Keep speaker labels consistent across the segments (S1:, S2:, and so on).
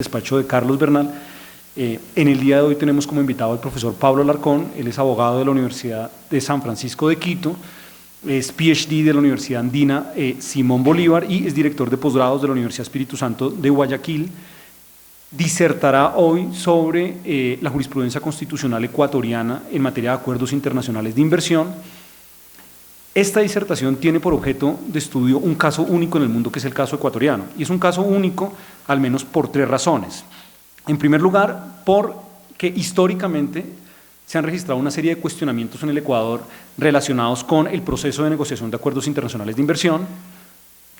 S1: Despacho de Carlos Bernal. En el día de hoy tenemos como invitado al profesor Pablo Alarcón. Él es abogado de la Universidad de San Francisco de Quito, es PhD de la Universidad Andina Simón Bolívar y es director de posgrados de la Universidad Espíritu Santo de Guayaquil. Disertará hoy sobre la jurisprudencia constitucional ecuatoriana en materia de acuerdos internacionales de inversión. Esta disertación tiene por objeto de estudio un caso único en el mundo, que es el caso ecuatoriano, y es un caso único al menos por tres razones. En primer lugar, porque históricamente se han registrado una serie de cuestionamientos en el Ecuador relacionados con el proceso de negociación de acuerdos internacionales de inversión,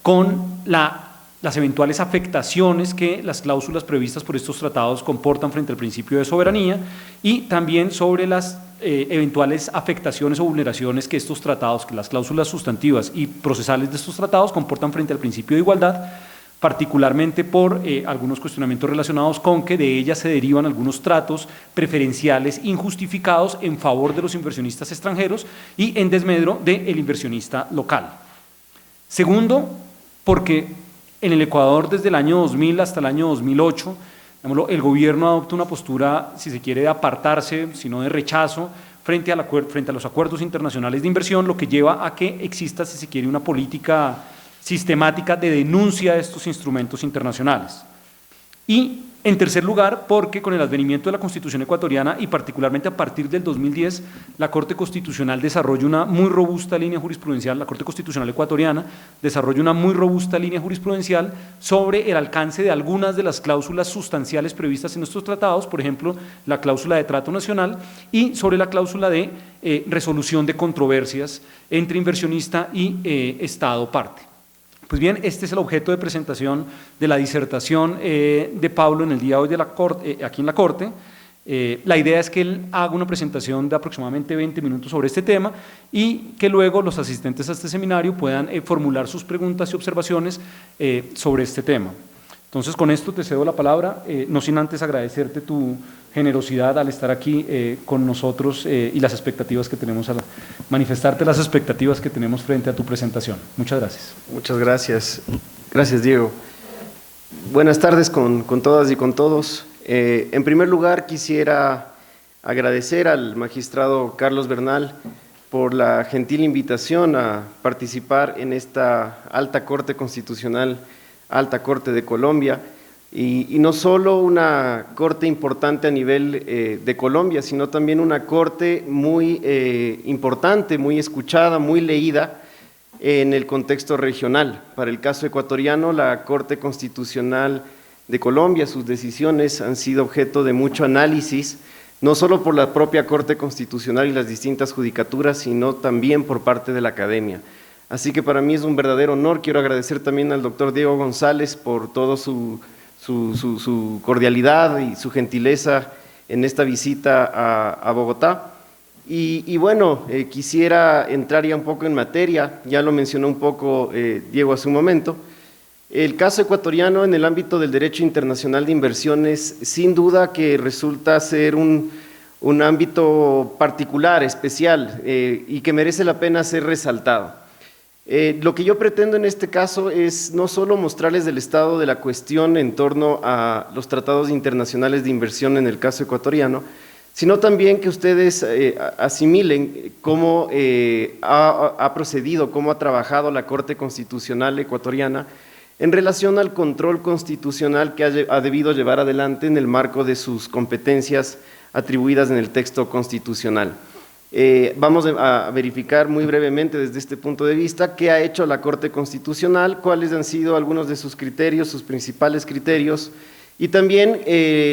S1: con las eventuales afectaciones que las cláusulas previstas por estos tratados comportan frente al principio de soberanía y también sobre las eventuales afectaciones o vulneraciones que estos tratados, que las cláusulas sustantivas y procesales de estos tratados comportan frente al principio de igualdad, particularmente por algunos cuestionamientos relacionados con que de ellas se derivan algunos tratos preferenciales injustificados en favor de los inversionistas extranjeros y en desmedro del inversionista local. Segundo, porque en el Ecuador desde el año 2000 hasta el año 2008, el gobierno adopta una postura, si se quiere, de apartarse, sino de rechazo frente a los acuerdos internacionales de inversión, lo que lleva a que exista, si se quiere, una política sistemática de denuncia de estos instrumentos internacionales. Y en tercer lugar, porque con el advenimiento de la Constitución ecuatoriana y particularmente a partir del 2010, la Corte Constitucional desarrolla una muy robusta línea jurisprudencial, la Corte Constitucional ecuatoriana desarrolla una muy robusta línea jurisprudencial sobre el alcance de algunas de las cláusulas sustanciales previstas en estos tratados, por ejemplo, la cláusula de trato nacional y sobre la cláusula de resolución de controversias entre inversionista y Estado parte. Pues bien, este es el objeto de presentación de la disertación de Pablo en el día de hoy de la corte, aquí en la Corte. La idea es que él haga una presentación de aproximadamente 20 minutos sobre este tema y que luego los asistentes a este seminario puedan formular sus preguntas y observaciones sobre este tema. Entonces, con esto te cedo la palabra, no sin antes agradecerte tu generosidad al estar aquí con nosotros y las expectativas que tenemos, manifestarte las expectativas que tenemos frente a tu presentación. Muchas gracias.
S2: Muchas gracias. Gracias, Diego. Buenas tardes con todas y con todos. En primer lugar, quisiera agradecer al magistrado Carlos Bernal por la gentil invitación a participar en esta alta Corte Constitucional, Alta Corte de Colombia, y no solo una corte importante a nivel de Colombia, sino también una corte muy importante, muy escuchada, muy leída en el contexto regional. Para el caso ecuatoriano, la Corte Constitucional de Colombia, sus decisiones han sido objeto de mucho análisis, no solo por la propia Corte Constitucional y las distintas judicaturas, sino también por parte de la academia. Así que para mí es un verdadero honor. Quiero agradecer también al doctor Diego González por toda su cordialidad y su gentileza en esta visita a Bogotá. Y bueno, quisiera entrar ya un poco en materia, ya lo mencionó un poco Diego hace un momento. El caso ecuatoriano en el ámbito del derecho internacional de inversiones, sin duda que resulta ser un ámbito particular, especial, y que merece la pena ser resaltado. Lo que yo pretendo en este caso es no solo mostrarles el estado de la cuestión en torno a los tratados internacionales de inversión en el caso ecuatoriano, sino también que ustedes asimilen cómo ha procedido, cómo ha trabajado la Corte Constitucional ecuatoriana en relación al control constitucional que ha debido llevar adelante en el marco de sus competencias atribuidas en el texto constitucional. Vamos a verificar muy brevemente desde este punto de vista qué ha hecho la Corte Constitucional, cuáles han sido algunos de sus criterios, sus principales criterios, y también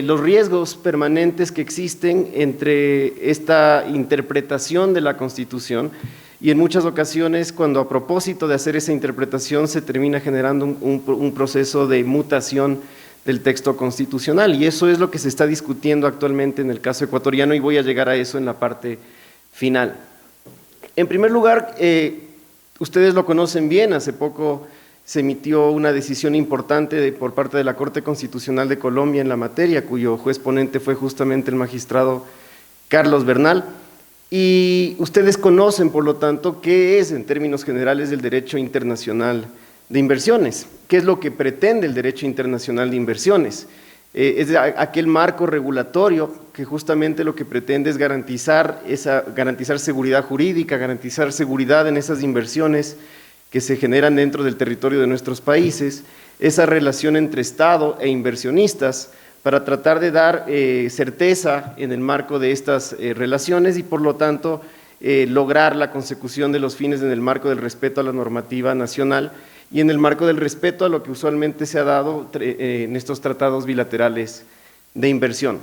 S2: los riesgos permanentes que existen entre esta interpretación de la Constitución y en muchas ocasiones cuando a propósito de hacer esa interpretación se termina generando un proceso de mutación del texto constitucional, y eso es lo que se está discutiendo actualmente en el caso ecuatoriano y voy a llegar a eso en la parte final. En primer lugar, ustedes lo conocen bien, hace poco se emitió una decisión importante por parte de la Corte Constitucional de Colombia en la materia, cuyo juez ponente fue justamente el magistrado Carlos Bernal, y ustedes conocen, por lo tanto, qué es en términos generales el derecho internacional de inversiones, qué es lo que pretende el derecho internacional de inversiones. es aquel marco regulatorio que justamente lo que pretende es garantizar seguridad jurídica, garantizar seguridad en esas inversiones que se generan dentro del territorio de nuestros países, esa relación entre Estado e inversionistas para tratar de dar certeza en el marco de estas relaciones y por lo tanto lograr la consecución de los fines en el marco del respeto a la normativa nacional y en el marco del respeto a lo que usualmente se ha dado en estos tratados bilaterales de inversión.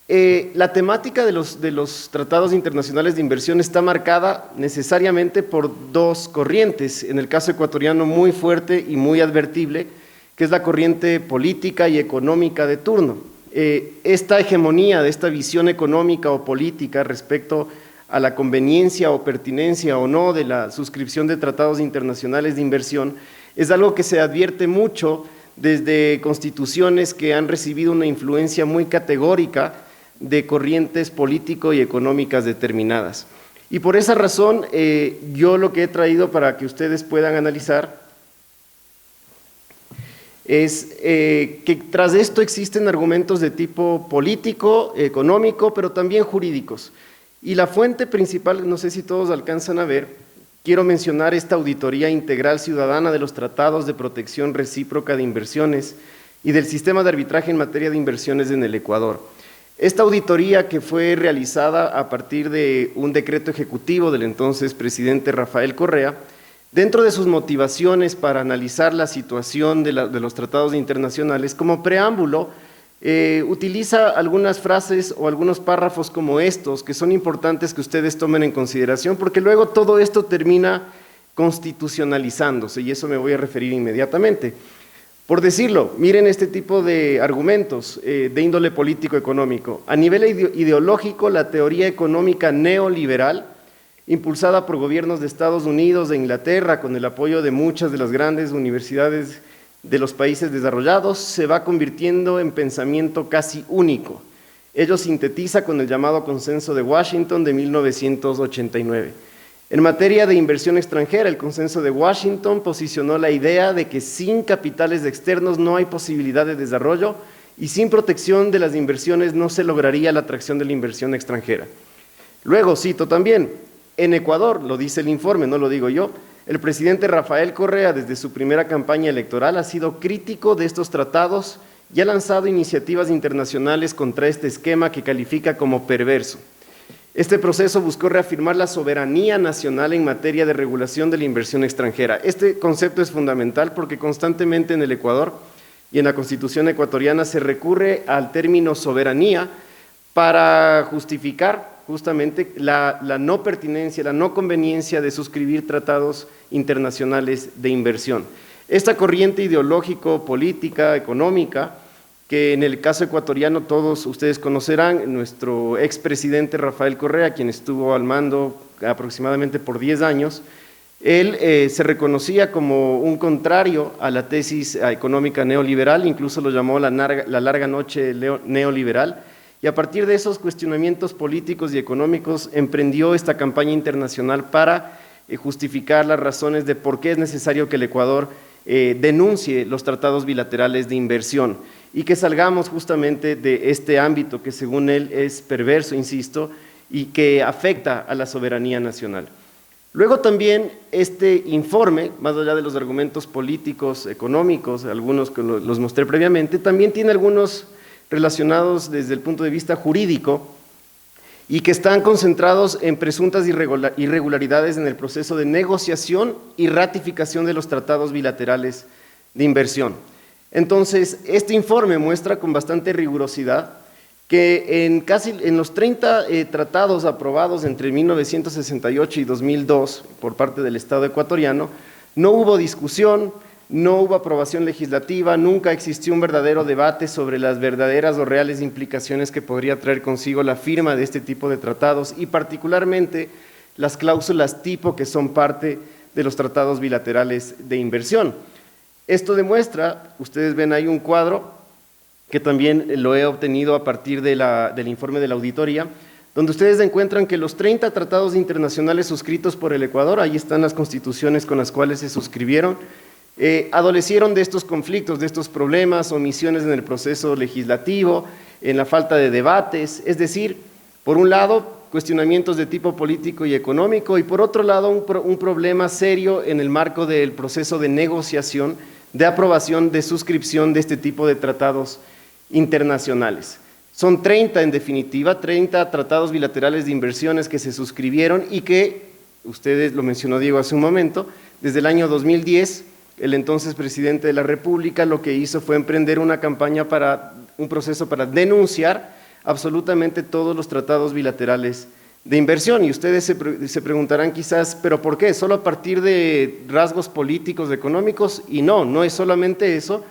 S2: La temática de los tratados internacionales de inversión está marcada necesariamente por dos corrientes, en el caso ecuatoriano muy fuerte y muy advertible, que es la corriente política y económica de turno. Esta hegemonía de esta visión económica o política respecto a la conveniencia o pertinencia o no de la suscripción de tratados internacionales de inversión es algo que se advierte mucho desde constituciones que han recibido una influencia muy categórica de corrientes político y económicas determinadas. Y por esa razón, yo lo que he traído para que ustedes puedan analizar es que tras esto existen argumentos de tipo político, económico, pero también jurídicos. Y la fuente principal, no sé si todos alcanzan a ver, quiero mencionar esta Auditoría Integral Ciudadana de los Tratados de Protección Recíproca de Inversiones y del Sistema de Arbitraje en Materia de Inversiones en el Ecuador. Esta auditoría, que fue realizada a partir de un decreto ejecutivo del entonces presidente Rafael Correa, dentro de sus motivaciones para analizar la situación de los tratados internacionales, como preámbulo, utiliza algunas frases o algunos párrafos como estos, que son importantes que ustedes tomen en consideración, porque luego todo esto termina constitucionalizándose, y eso me voy a referir inmediatamente. Por decirlo, miren este tipo de argumentos de índole político-económico. A nivel ideológico, la teoría económica neoliberal, impulsada por gobiernos de Estados Unidos, de Inglaterra, con el apoyo de muchas de las grandes universidades de los países desarrollados, se va convirtiendo en pensamiento casi único. Ello sintetiza con el llamado Consenso de Washington de 1989. En materia de inversión extranjera, el Consenso de Washington posicionó la idea de que sin capitales externos no hay posibilidad de desarrollo y sin protección de las inversiones no se lograría la atracción de la inversión extranjera. Luego, cito también, en Ecuador, lo dice el informe, no lo digo yo, el presidente Rafael Correa, desde su primera campaña electoral, ha sido crítico de estos tratados y ha lanzado iniciativas internacionales contra este esquema que califica como perverso. Este proceso buscó reafirmar la soberanía nacional en materia de regulación de la inversión extranjera. Este concepto es fundamental porque constantemente en el Ecuador y en la Constitución ecuatoriana se recurre al término soberanía para justificar justamente la no pertinencia, la no conveniencia de suscribir tratados internacionales de inversión. Esta corriente ideológico, política, económica, que en el caso ecuatoriano todos ustedes conocerán, nuestro expresidente Rafael Correa, quien estuvo al mando aproximadamente por 10 años, él se reconocía como un contrario a la tesis económica neoliberal, incluso lo llamó la larga noche neoliberal, y a partir de esos cuestionamientos políticos y económicos emprendió esta campaña internacional para justificar las razones de por qué es necesario que el Ecuador denuncie los tratados bilaterales de inversión y que salgamos justamente de este ámbito que según él es perverso, insisto, y que afecta a la soberanía nacional. Luego también este informe, más allá de los argumentos políticos, económicos, algunos que los mostré previamente, también tiene algunos relacionados desde el punto de vista jurídico y que están concentrados en presuntas irregularidades en el proceso de negociación y ratificación de los tratados bilaterales de inversión. Entonces, este informe muestra con bastante rigurosidad que en los 30 tratados aprobados entre 1968 y 2002 por parte del Estado ecuatoriano, no hubo discusión, no hubo aprobación legislativa, nunca existió un verdadero debate sobre las verdaderas o reales implicaciones que podría traer consigo la firma de este tipo de tratados y particularmente las cláusulas tipo que son parte de los tratados bilaterales de inversión. Esto demuestra, ustedes ven ahí un cuadro que también lo he obtenido a partir del informe de la auditoría, donde ustedes encuentran que los 30 tratados internacionales suscritos por el Ecuador, ahí están las constituciones con las cuales se suscribieron, adolecieron de estos conflictos, de estos problemas, omisiones en el proceso legislativo, en la falta de debates, es decir, por un lado, cuestionamientos de tipo político y económico, y por otro lado, un problema serio en el marco del proceso de negociación, de aprobación, de suscripción de este tipo de tratados internacionales. Son 30 en definitiva, 30 tratados bilaterales de inversiones que se suscribieron y que, ustedes lo mencionó Diego hace un momento, desde el año 2010, el entonces presidente de la República lo que hizo fue emprender una campaña un proceso para denunciar absolutamente todos los tratados bilaterales de inversión. Y ustedes se preguntarán quizás, ¿pero por qué? ¿Solo a partir de rasgos políticos, económicos? Y no es solamente eso,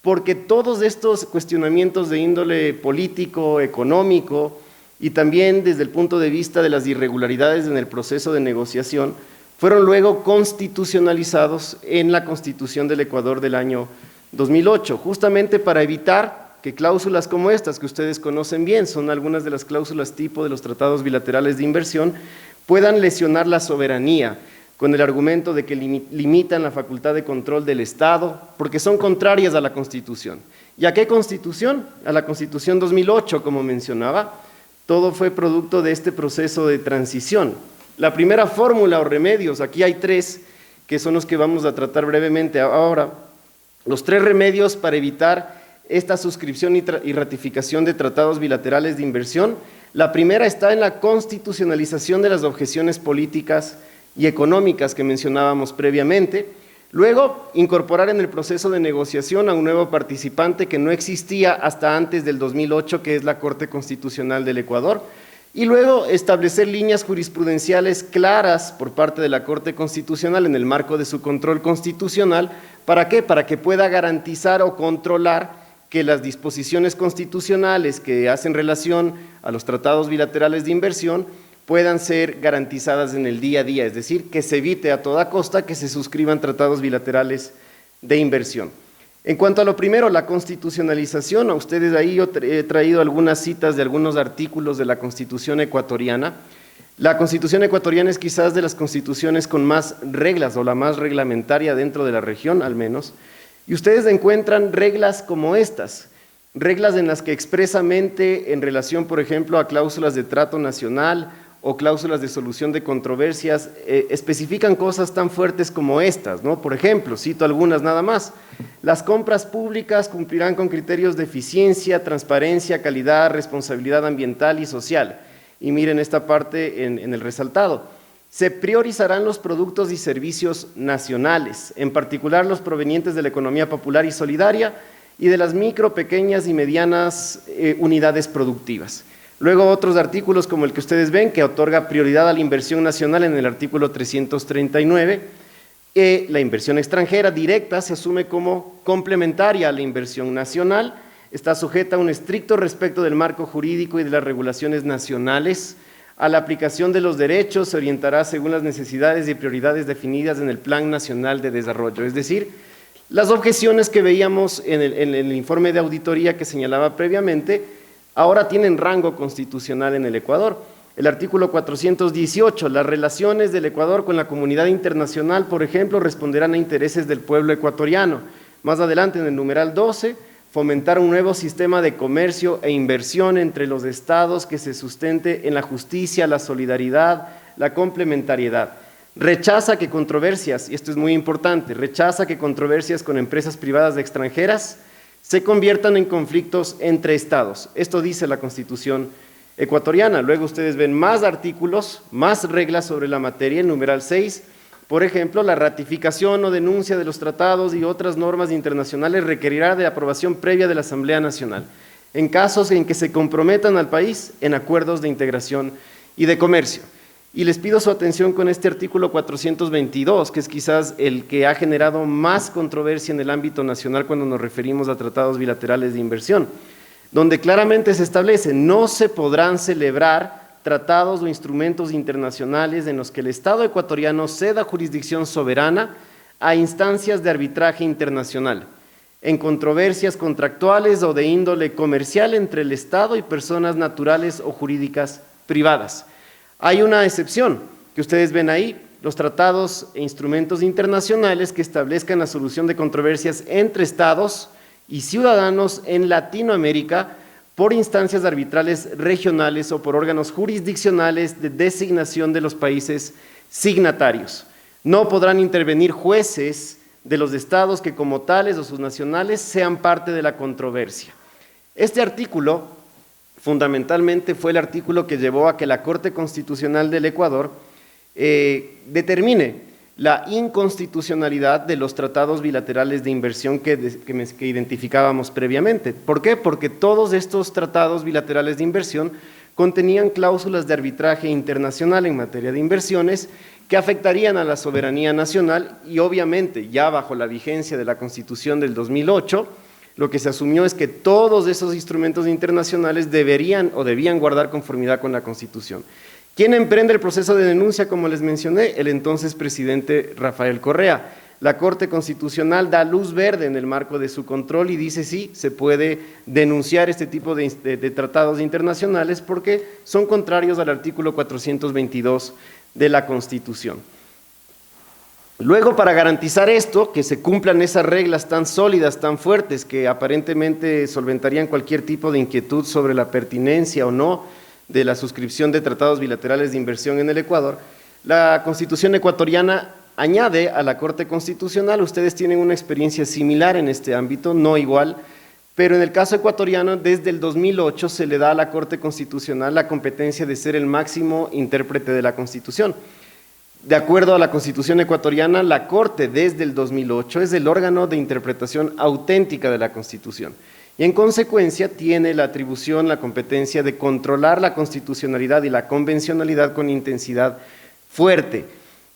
S2: porque todos estos cuestionamientos de índole político, económico, y también desde el punto de vista de las irregularidades en el proceso de negociación, fueron luego constitucionalizados en la Constitución del Ecuador del año 2008, justamente para evitar que cláusulas como estas, que ustedes conocen bien, son algunas de las cláusulas tipo de los tratados bilaterales de inversión, puedan lesionar la soberanía, con el argumento de que limitan la facultad de control del Estado, porque son contrarias a la Constitución. ¿Y a qué Constitución? A la Constitución 2008, como mencionaba. Todo fue producto de este proceso de transición. La primera fórmula o remedios, aquí hay 3, que son los que vamos a tratar brevemente ahora. Los 3 remedios para evitar esta suscripción y ratificación de tratados bilaterales de inversión. La primera está en la constitucionalización de las objeciones políticas y económicas que mencionábamos previamente. Luego, incorporar en el proceso de negociación a un nuevo participante que no existía hasta antes del 2008, que es la Corte Constitucional del Ecuador. Y luego, establecer líneas jurisprudenciales claras por parte de la Corte Constitucional en el marco de su control constitucional. ¿Para qué? Para que pueda garantizar o controlar que las disposiciones constitucionales que hacen relación a los tratados bilaterales de inversión puedan ser garantizadas en el día a día, es decir, que se evite a toda costa que se suscriban tratados bilaterales de inversión. En cuanto a lo primero, la constitucionalización, a ustedes ahí yo he traído algunas citas de algunos artículos de la Constitución ecuatoriana. La Constitución ecuatoriana es quizás de las constituciones con más reglas o la más reglamentaria dentro de la región al menos, y ustedes encuentran reglas como estas, reglas en las que expresamente en relación, por ejemplo, a cláusulas de trato nacional o cláusulas de solución de controversias, especifican cosas tan fuertes como estas, ¿no? Por ejemplo, cito algunas nada más: las compras públicas cumplirán con criterios de eficiencia, transparencia, calidad, responsabilidad ambiental y social. Y miren esta parte en el resaltado. Se priorizarán los productos y servicios nacionales, en particular los provenientes de la economía popular y solidaria y de las micro, pequeñas y medianas unidades productivas. Luego otros artículos como el que ustedes ven, que otorga prioridad a la inversión nacional en el artículo 339. La inversión extranjera directa se asume como complementaria a la inversión nacional, está sujeta a un estricto respeto del marco jurídico y de las regulaciones nacionales. A la aplicación de los derechos se orientará según las necesidades y prioridades definidas en el Plan Nacional de Desarrollo. Es decir, las objeciones que veíamos en el informe de auditoría que señalaba previamente, ahora tienen rango constitucional en el Ecuador. El artículo 418, las relaciones del Ecuador con la comunidad internacional, por ejemplo, responderán a intereses del pueblo ecuatoriano. Más adelante, en el numeral 12, fomentar un nuevo sistema de comercio e inversión entre los estados que se sustente en la justicia, la solidaridad, la complementariedad. Rechaza que controversias, y esto es muy importante, rechaza que controversias con empresas privadas extranjeras se conviertan en conflictos entre estados. Esto dice la Constitución ecuatoriana. Luego ustedes ven más artículos, más reglas sobre la materia, el numeral 6. Por ejemplo, la ratificación o denuncia de los tratados y otras normas internacionales requerirá de aprobación previa de la Asamblea Nacional, en casos en que se comprometan al país en acuerdos de integración y de comercio. Y les pido su atención con este artículo 422, que es quizás el que ha generado más controversia en el ámbito nacional cuando nos referimos a tratados bilaterales de inversión, donde claramente se establece: no se podrán celebrar tratados o instrumentos internacionales en los que el Estado ecuatoriano ceda jurisdicción soberana a instancias de arbitraje internacional, en controversias contractuales o de índole comercial entre el Estado y personas naturales o jurídicas privadas. Hay una excepción que ustedes ven ahí, los tratados e instrumentos internacionales que establezcan la solución de controversias entre estados y ciudadanos en Latinoamérica por instancias arbitrales regionales o por órganos jurisdiccionales de designación de los países signatarios. No podrán intervenir jueces de los estados que como tales o sus nacionales sean parte de la controversia. Este artículo fundamentalmente fue el artículo que llevó a que la Corte Constitucional del Ecuador determine la inconstitucionalidad de los tratados bilaterales de inversión que identificábamos previamente. ¿Por qué? Porque todos estos tratados bilaterales de inversión contenían cláusulas de arbitraje internacional en materia de inversiones que afectarían a la soberanía nacional y obviamente ya bajo la vigencia de la Constitución del 2008, lo que se asumió es que todos esos instrumentos internacionales debían guardar conformidad con la Constitución. ¿Quién emprende el proceso de denuncia? Como les mencioné, el entonces presidente Rafael Correa. La Corte Constitucional da luz verde en el marco de su control y dice sí, se puede denunciar este tipo de tratados internacionales porque son contrarios al artículo 422 de la Constitución. Luego, para garantizar esto, que se cumplan esas reglas tan sólidas, tan fuertes, que aparentemente solventarían cualquier tipo de inquietud sobre la pertinencia o no de la suscripción de tratados bilaterales de inversión en el Ecuador, la Constitución ecuatoriana añade a la Corte Constitucional, ustedes tienen una experiencia similar en este ámbito, no igual, pero en el caso ecuatoriano, desde el 2008 se le da a la Corte Constitucional la competencia de ser el máximo intérprete de la Constitución. De acuerdo a la Constitución ecuatoriana, la Corte desde el 2008 es el órgano de interpretación auténtica de la Constitución y en consecuencia tiene la atribución, la competencia de controlar la constitucionalidad y la convencionalidad con intensidad fuerte.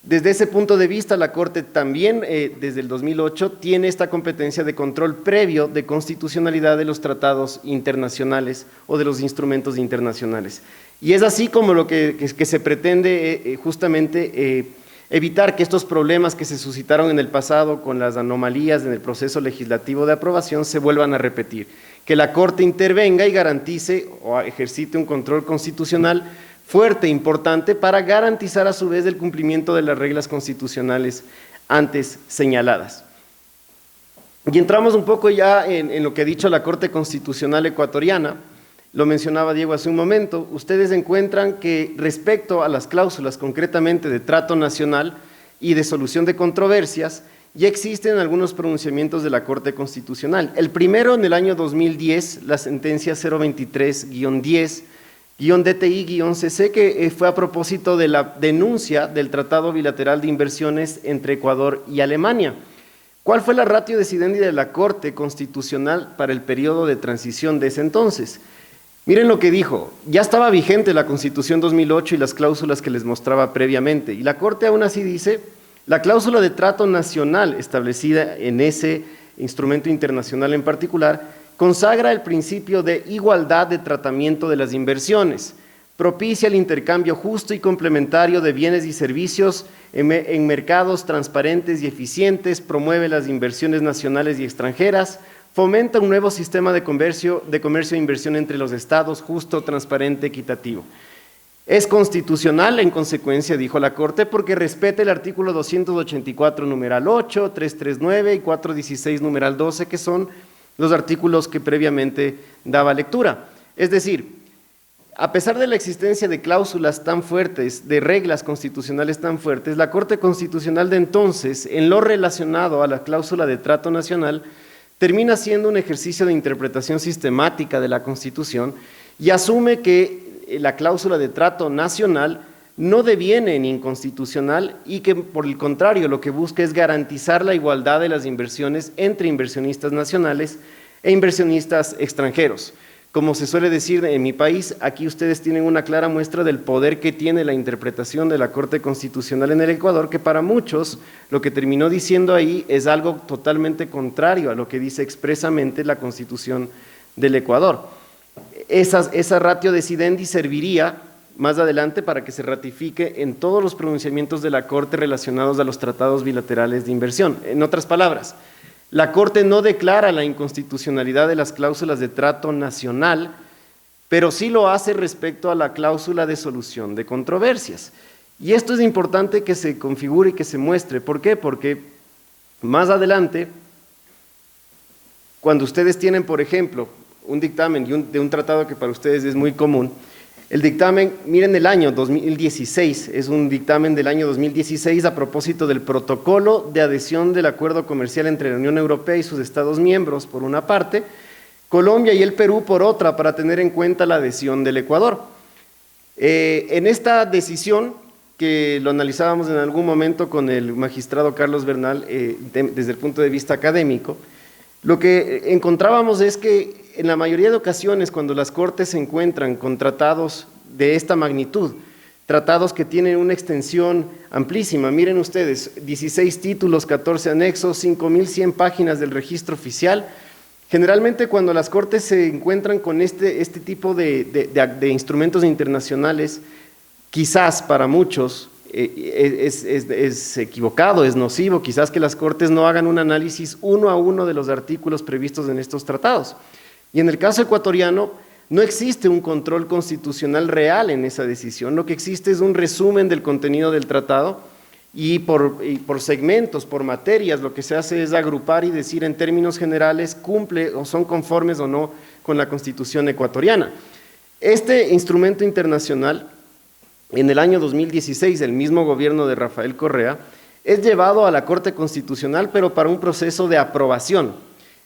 S2: Desde ese punto de vista, la Corte también, desde el 2008, tiene esta competencia de control previo de constitucionalidad de los tratados internacionales o de los instrumentos internacionales. Y es así como lo que se pretende justamente evitar que estos problemas que se suscitaron en el pasado con las anomalías en el proceso legislativo de aprobación se vuelvan a repetir. Que la Corte intervenga y garantice o ejercite un control constitucional fuerte, importante, para garantizar a su vez el cumplimiento de las reglas constitucionales antes señaladas. Y entramos un poco ya en lo que ha dicho la Corte Constitucional ecuatoriana. Lo mencionaba Diego hace un momento, ustedes encuentran que respecto a las cláusulas concretamente de trato nacional y de solución de controversias, ya existen algunos pronunciamientos de la Corte Constitucional. El primero en el año 2010, la sentencia 023-10-DTI-CC, que fue a propósito de la denuncia del Tratado Bilateral de Inversiones entre Ecuador y Alemania. ¿Cuál fue la ratio decidendi de la Corte Constitucional para el periodo de transición de ese entonces? Miren lo que dijo, ya estaba vigente la Constitución 2008 y las cláusulas que les mostraba previamente, y la Corte aún así dice, la cláusula de trato nacional establecida en ese instrumento internacional en particular, consagra el principio de igualdad de tratamiento de las inversiones, propicia el intercambio justo y complementario de bienes y servicios en mercados transparentes y eficientes, promueve las inversiones nacionales y extranjeras, fomenta un nuevo sistema de comercio e inversión entre los estados, justo, transparente, equitativo. Es constitucional, en consecuencia, dijo la Corte, porque respeta el artículo 284, numeral 8, 339 y 416, numeral 12, que son los artículos que previamente daba lectura. Es decir, a pesar de la existencia de cláusulas tan fuertes, de reglas constitucionales tan fuertes, la Corte Constitucional de entonces, en lo relacionado a la cláusula de trato nacional, termina siendo un ejercicio de interpretación sistemática de la Constitución y asume que la cláusula de trato nacional no deviene en inconstitucional y que por el contrario lo que busca es garantizar la igualdad de las inversiones entre inversionistas nacionales e inversionistas extranjeros. Como se suele decir en mi país, aquí ustedes tienen una clara muestra del poder que tiene la interpretación de la Corte Constitucional en el Ecuador, que para muchos lo que terminó diciendo ahí es algo totalmente contrario a lo que dice expresamente la Constitución del Ecuador. Esa ratio decidendi serviría más adelante para que se ratifique en todos los pronunciamientos de la Corte relacionados a los tratados bilaterales de inversión. En otras palabras, la Corte no declara la inconstitucionalidad de las cláusulas de trato nacional, pero sí lo hace respecto a la cláusula de solución de controversias. Y esto es importante que se configure y que se muestre. ¿Por qué? Porque más adelante, cuando ustedes tienen, por ejemplo, un dictamen de un tratado que para ustedes es muy común, el dictamen, miren el año 2016, es un dictamen del año 2016 a propósito del protocolo de adhesión del acuerdo comercial entre la Unión Europea y sus Estados miembros, por una parte, Colombia y el Perú por otra, para tener en cuenta la adhesión del Ecuador. En esta decisión, que lo analizábamos en algún momento con el magistrado Carlos Bernal desde el punto de vista académico, lo que encontrábamos es que en la mayoría de ocasiones cuando las Cortes se encuentran con tratados de esta magnitud, tratados que tienen una extensión amplísima, miren ustedes, 16 títulos, 14 anexos, 5.100 páginas del registro oficial, generalmente cuando las Cortes se encuentran con este tipo de instrumentos internacionales, quizás para muchos es equivocado, es nocivo, quizás que las Cortes no hagan un análisis uno a uno de los artículos previstos en estos tratados. Y en el caso ecuatoriano no existe un control constitucional real en esa decisión, lo que existe es un resumen del contenido del tratado y por segmentos, por materias, lo que se hace es agrupar y decir en términos generales cumple o son conformes o no con la Constitución ecuatoriana. Este instrumento internacional, en el año 2016, el mismo gobierno de Rafael Correa, es llevado a la Corte Constitucional, pero para un proceso de aprobación,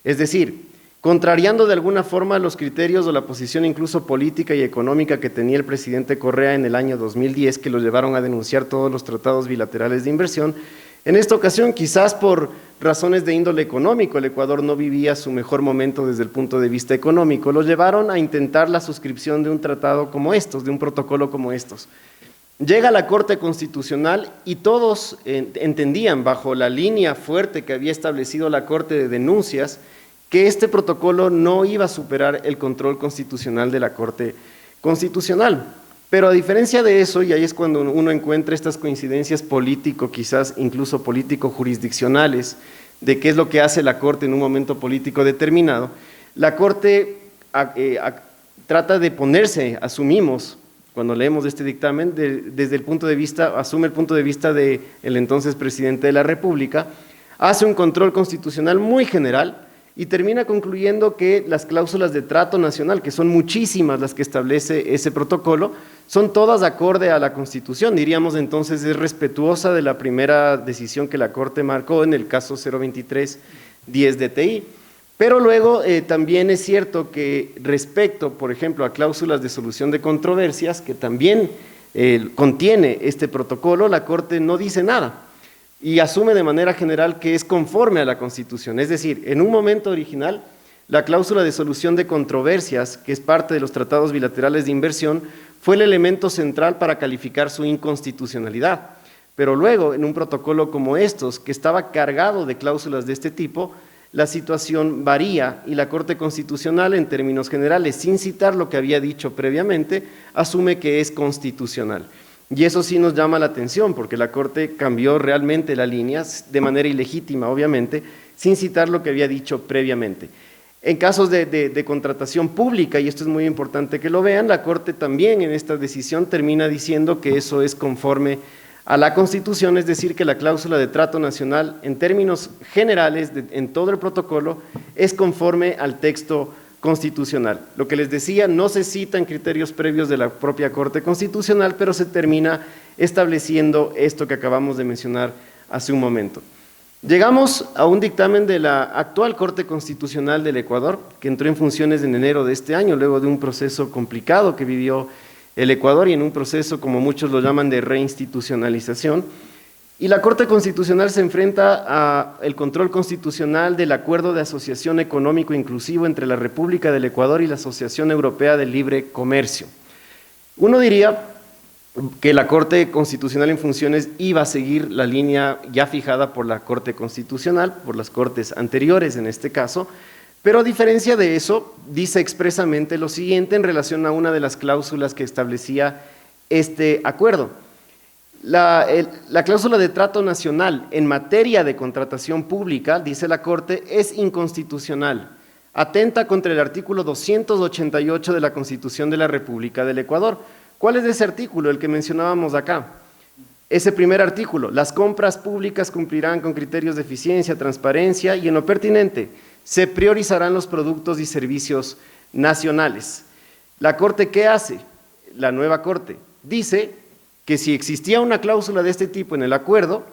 S2: es decir, contrariando de alguna forma los criterios o la posición incluso política y económica que tenía el presidente Correa en el año 2010, que lo llevaron a denunciar todos los tratados bilaterales de inversión. En esta ocasión, quizás por razones de índole económico, el Ecuador no vivía su mejor momento desde el punto de vista económico, lo llevaron a intentar la suscripción de un tratado como estos, de un protocolo como estos. Llega a la Corte Constitucional y todos entendían, bajo la línea fuerte que había establecido la Corte de denuncias, que este protocolo no iba a superar el control constitucional de la Corte Constitucional. Pero a diferencia de eso, y ahí es cuando uno encuentra estas coincidencias político, quizás incluso político-jurisdiccionales, de qué es lo que hace la Corte en un momento político determinado, la Corte trata de ponerse, asumimos, cuando leemos este dictamen, desde el punto de vista, asume el punto de vista del entonces presidente de la República, hace un control constitucional muy general, y termina concluyendo que las cláusulas de trato nacional, que son muchísimas las que establece ese protocolo, son todas acorde a la Constitución. Diríamos entonces es respetuosa de la primera decisión que la Corte marcó en el caso 023-10 DTI. Pero luego también es cierto que respecto, por ejemplo, a cláusulas de solución de controversias, que también contiene este protocolo, la Corte no dice nada y asume de manera general que es conforme a la Constitución. Es decir, en un momento original, la cláusula de solución de controversias, que es parte de los tratados bilaterales de inversión, fue el elemento central para calificar su inconstitucionalidad. Pero luego, en un protocolo como estos, que estaba cargado de cláusulas de este tipo, la situación varía y la Corte Constitucional, en términos generales, sin citar lo que había dicho previamente, asume que es constitucional. Y eso sí nos llama la atención, porque la Corte cambió realmente la línea, de manera ilegítima, obviamente, sin citar lo que había dicho previamente. En casos de contratación pública, y esto es muy importante que lo vean, la Corte también en esta decisión termina diciendo que eso es conforme a la Constitución, es decir, que la cláusula de trato nacional, en términos generales, en todo el protocolo, es conforme al texto constitucional. Lo que les decía, no se citan criterios previos de la propia Corte Constitucional, pero se termina estableciendo esto que acabamos de mencionar hace un momento. Llegamos a un dictamen de la actual Corte Constitucional del Ecuador, que entró en funciones en enero de este año, luego de un proceso complicado que vivió el Ecuador y en un proceso, como muchos lo llaman, de reinstitucionalización. Y la Corte Constitucional se enfrenta al control constitucional del Acuerdo de Asociación Económico Inclusivo entre la República del Ecuador y la Asociación Europea de Libre Comercio. Uno diría que la Corte Constitucional en funciones iba a seguir la línea ya fijada por la Corte Constitucional, por las Cortes anteriores en este caso, pero a diferencia de eso, dice expresamente lo siguiente en relación a una de las cláusulas que establecía este acuerdo. La cláusula de trato nacional en materia de contratación pública, dice la Corte, es inconstitucional, atenta contra el artículo 288 de la Constitución de la República del Ecuador. ¿Cuál es ese artículo? El que mencionábamos acá. ese primer artículo, las compras públicas cumplirán con criterios de eficiencia, transparencia y en lo pertinente, se priorizarán los productos y servicios nacionales. ¿La Corte qué hace? La nueva Corte dice que si existía una cláusula de este tipo en el acuerdo,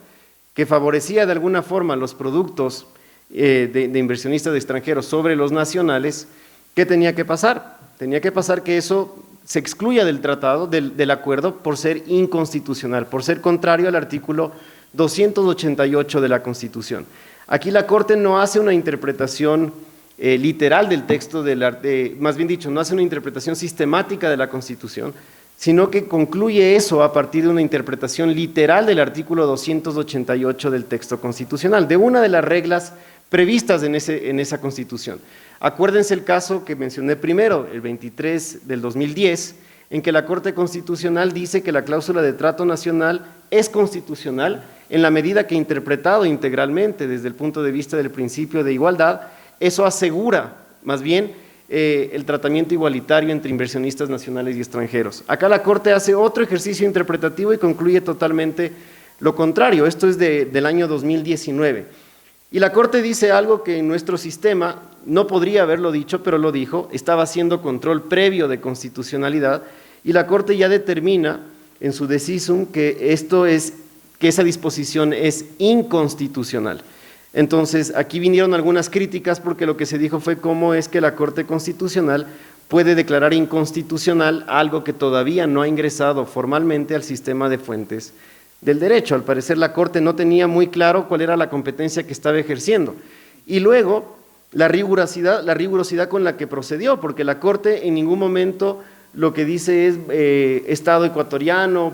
S2: que favorecía de alguna forma los productos de inversionistas extranjeros sobre los nacionales, ¿qué tenía que pasar? Tenía que pasar que eso se excluya del tratado, del acuerdo, por ser inconstitucional, por ser contrario al artículo 288 de la Constitución. Aquí la Corte no hace una interpretación literal del texto, más bien dicho, no hace una interpretación sistemática de la Constitución, sino que concluye eso a partir de una interpretación literal del artículo 288 del texto constitucional, de una de las reglas previstas en esa Constitución. Acuérdense el caso que mencioné primero, el 23 del 2010, en que la Corte Constitucional dice que la cláusula de trato nacional es constitucional en la medida que interpretado integralmente desde el punto de vista del principio de igualdad, eso asegura más bien el tratamiento igualitario entre inversionistas nacionales y extranjeros. Acá la Corte hace otro ejercicio interpretativo y concluye totalmente lo contrario. Esto es del año 2019. Y la Corte dice algo que en nuestro sistema no podría haberlo dicho, pero lo dijo, estaba haciendo control previo de constitucionalidad y la Corte ya determina en su decisum que esa disposición es inconstitucional. Entonces, aquí vinieron algunas críticas porque lo que se dijo fue cómo es que la Corte Constitucional puede declarar inconstitucional algo que todavía no ha ingresado formalmente al sistema de fuentes del derecho. Al parecer la Corte no tenía muy claro cuál era la competencia que estaba ejerciendo. Y luego, la rigurosidad con la que procedió, porque la Corte en ningún momento lo que dice es Estado ecuatoriano,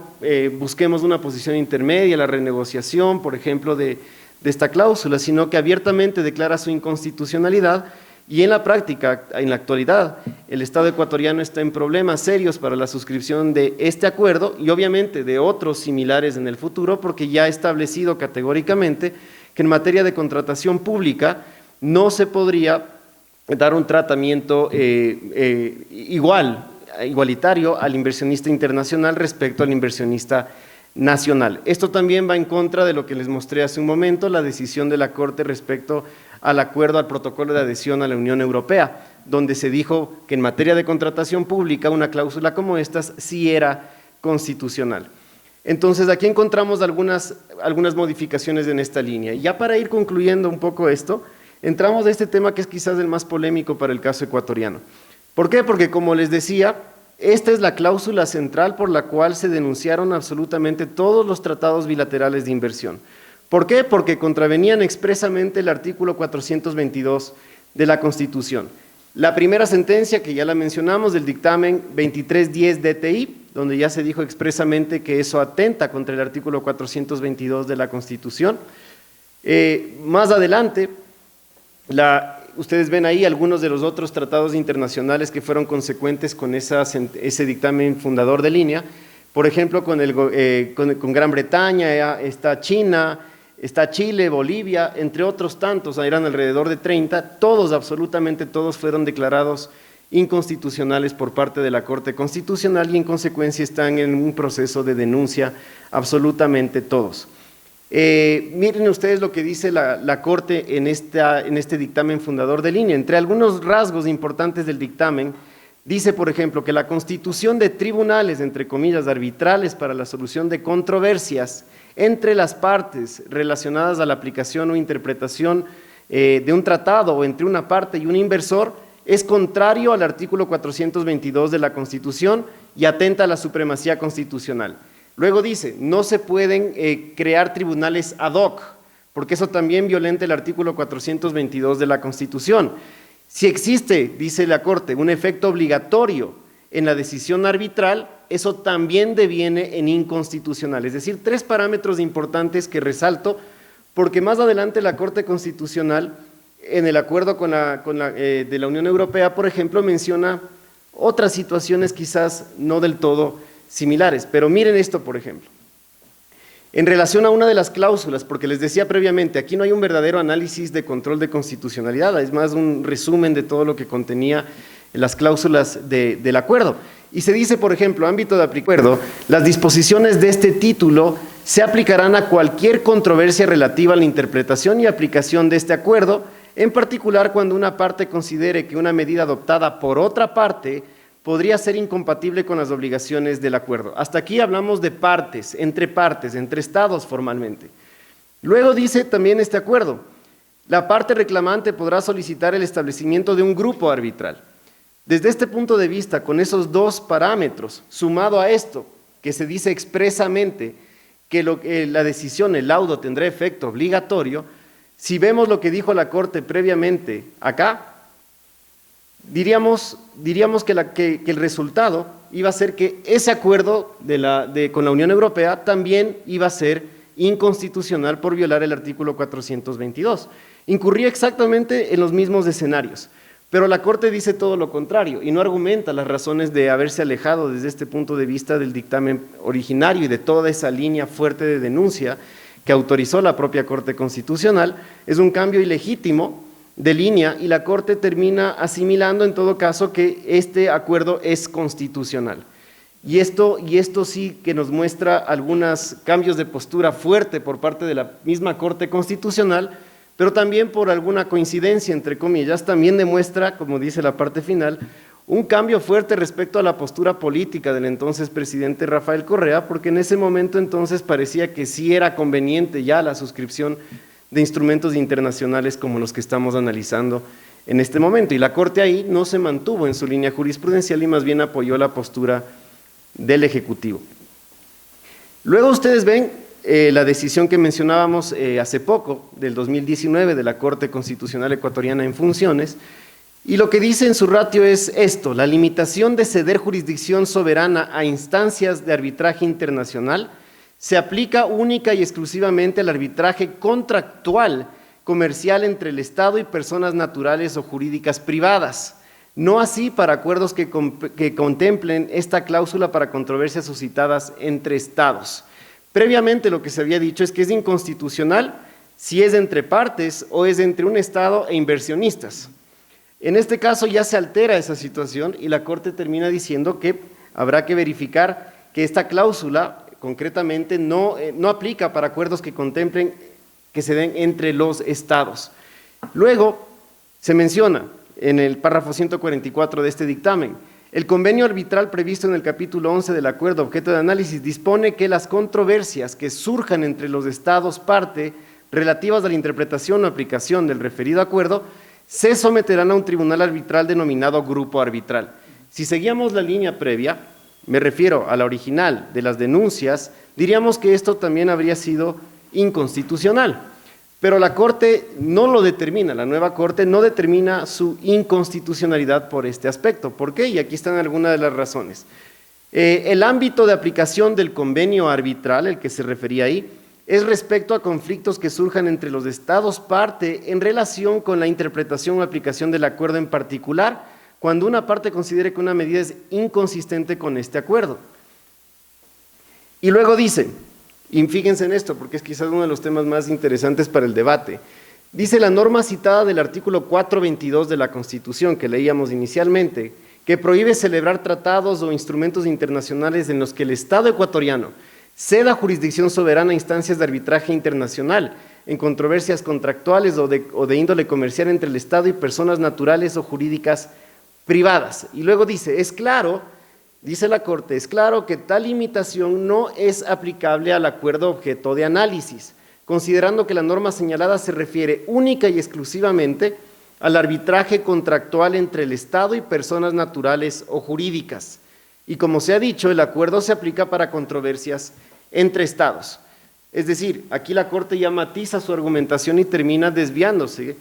S2: busquemos una posición intermedia, la renegociación, por ejemplo, de esta cláusula, sino que abiertamente declara su inconstitucionalidad y en la práctica, en la actualidad, el Estado ecuatoriano está en problemas serios para la suscripción de este acuerdo y obviamente de otros similares en el futuro, porque ya ha establecido categóricamente que en materia de contratación pública no se podría dar un tratamiento igualitario al inversionista internacional respecto al inversionista nacional. Esto también va en contra de lo que les mostré hace un momento, la decisión de la Corte respecto al acuerdo, al protocolo de adhesión a la Unión Europea, donde se dijo que en materia de contratación pública una cláusula como estas sí era constitucional. Entonces aquí encontramos algunas modificaciones en esta línea. Y ya para ir concluyendo un poco esto, entramos a este tema que es quizás el más polémico para el caso ecuatoriano. ¿Por qué? Porque como les decía, esta es la cláusula central por la cual se denunciaron absolutamente todos los tratados bilaterales de inversión. ¿Por qué? Porque contravenían expresamente el artículo 422 de la Constitución. La primera sentencia, que ya la mencionamos, del dictamen 2310 DTI, donde ya se dijo expresamente que eso atenta contra el artículo 422 de la Constitución. Más adelante, ustedes ven ahí algunos de los otros tratados internacionales que fueron consecuentes con ese dictamen fundador de línea. Por ejemplo, con Gran Bretaña, está China, está Chile, Bolivia, entre otros tantos, eran alrededor de 30, todos, absolutamente todos, fueron declarados inconstitucionales por parte de la Corte Constitucional y en consecuencia están en un proceso de denuncia absolutamente todos. Miren ustedes lo que dice la Corte en este dictamen fundador de línea. Entre algunos rasgos importantes del dictamen, dice, por ejemplo, que la constitución de tribunales, entre comillas, arbitrales para la solución de controversias entre las partes relacionadas a la aplicación o interpretación de un tratado o entre una parte y un inversor, es contrario al artículo 422 de la Constitución y atenta a la supremacía constitucional. Luego dice, no se pueden crear tribunales ad hoc, porque eso también violenta el artículo 422 de la Constitución. Si existe, dice la Corte, un efecto obligatorio en la decisión arbitral, eso también deviene en inconstitucional. Es decir, tres parámetros importantes que resalto, porque más adelante la Corte Constitucional, en el acuerdo de la Unión Europea, por ejemplo, menciona otras situaciones quizás no del todo similares. Pero miren esto, por ejemplo. En relación a una de las cláusulas, porque les decía previamente, aquí no hay un verdadero análisis de control de constitucionalidad, es más un resumen de todo lo que contenía las cláusulas del acuerdo. Y se dice, por ejemplo, ámbito de acuerdo, las disposiciones de este título se aplicarán a cualquier controversia relativa a la interpretación y aplicación de este acuerdo, en particular cuando una parte considere que una medida adoptada por otra parte podría ser incompatible con las obligaciones del acuerdo. Hasta aquí hablamos de partes, entre estados formalmente. Luego dice también este acuerdo, la parte reclamante podrá solicitar el establecimiento de un grupo arbitral. Desde este punto de vista, con esos dos parámetros, sumado a esto, que se dice expresamente que la decisión, el laudo, tendrá efecto obligatorio, si vemos lo que dijo la Corte previamente acá, diríamos que el resultado iba a ser que ese acuerdo con la Unión Europea también iba a ser inconstitucional por violar el artículo 422. Incurría exactamente en los mismos escenarios, pero la Corte dice todo lo contrario y no argumenta las razones de haberse alejado desde este punto de vista del dictamen originario y de toda esa línea fuerte de denuncia que autorizó la propia Corte Constitucional. Es un cambio ilegítimo de línea y la Corte termina asimilando en todo caso que este acuerdo es constitucional. Y esto sí que nos muestra algunos cambios de postura fuerte por parte de la misma Corte Constitucional, pero también por alguna coincidencia, entre comillas, también demuestra, como dice la parte final, un cambio fuerte respecto a la postura política del entonces presidente Rafael Correa, porque en ese momento entonces parecía que sí era conveniente ya la suscripción de instrumentos internacionales como los que estamos analizando en este momento. Y la Corte ahí no se mantuvo en su línea jurisprudencial y más bien apoyó la postura del Ejecutivo. Luego ustedes ven la decisión que mencionábamos hace poco, del 2019, de la Corte Constitucional Ecuatoriana en funciones, y lo que dice en su ratio es esto: la limitación de ceder jurisdicción soberana a instancias de arbitraje internacional se aplica única y exclusivamente al arbitraje contractual comercial entre el Estado y personas naturales o jurídicas privadas, no así para acuerdos que contemplen esta cláusula para controversias suscitadas entre Estados. Previamente lo que se había dicho es que es inconstitucional si es entre partes o es entre un Estado e inversionistas. En este caso ya se altera esa situación y la Corte termina diciendo que habrá que verificar que esta cláusula concretamente no aplica para acuerdos que contemplen que se den entre los Estados. Luego se menciona en el párrafo 144 de este dictamen: el convenio arbitral previsto en el capítulo 11 del acuerdo objeto de análisis dispone que las controversias que surjan entre los Estados parte relativas a la interpretación o aplicación del referido acuerdo se someterán a un tribunal arbitral denominado grupo arbitral. Si seguíamos la línea previa, me refiero a la original de las denuncias, diríamos que esto también habría sido inconstitucional, pero la Corte no lo determina, la nueva Corte no determina su inconstitucionalidad por este aspecto. ¿Por qué? Y aquí están algunas de las razones. El ámbito de aplicación del convenio arbitral, el que se refería ahí, es respecto a conflictos que surjan entre los Estados parte en relación con la interpretación o aplicación del acuerdo en particular, cuando una parte considere que una medida es inconsistente con este acuerdo. Y luego dice, y fíjense en esto, porque es quizás uno de los temas más interesantes para el debate, dice la norma citada del artículo 422 de la Constitución, que leíamos inicialmente, que prohíbe celebrar tratados o instrumentos internacionales en los que el Estado ecuatoriano ceda jurisdicción soberana a instancias de arbitraje internacional en controversias contractuales o de índole comercial entre el Estado y personas naturales o jurídicas privadas. Y luego dice, es claro, dice la Corte, es claro que tal limitación no es aplicable al acuerdo objeto de análisis, considerando que la norma señalada se refiere única y exclusivamente al arbitraje contractual entre el Estado y personas naturales o jurídicas. Y como se ha dicho, el acuerdo se aplica para controversias entre Estados. Es decir, aquí la Corte ya matiza su argumentación y termina desviándose.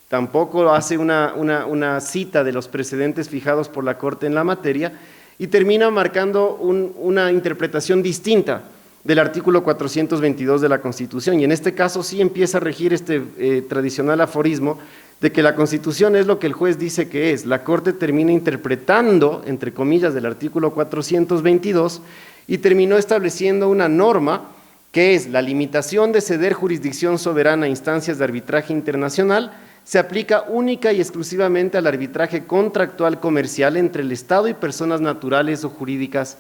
S2: Tampoco hace una cita de los precedentes fijados por la Corte en la materia y termina marcando una interpretación distinta del artículo 422 de la Constitución. Y en este caso sí empieza a regir este tradicional aforismo de que la Constitución es lo que el juez dice que es. La Corte termina interpretando, entre comillas, del artículo 422 y terminó estableciendo una norma que es la limitación de ceder jurisdicción soberana a instancias de arbitraje internacional se aplica única y exclusivamente al arbitraje contractual comercial entre el Estado y personas naturales o jurídicas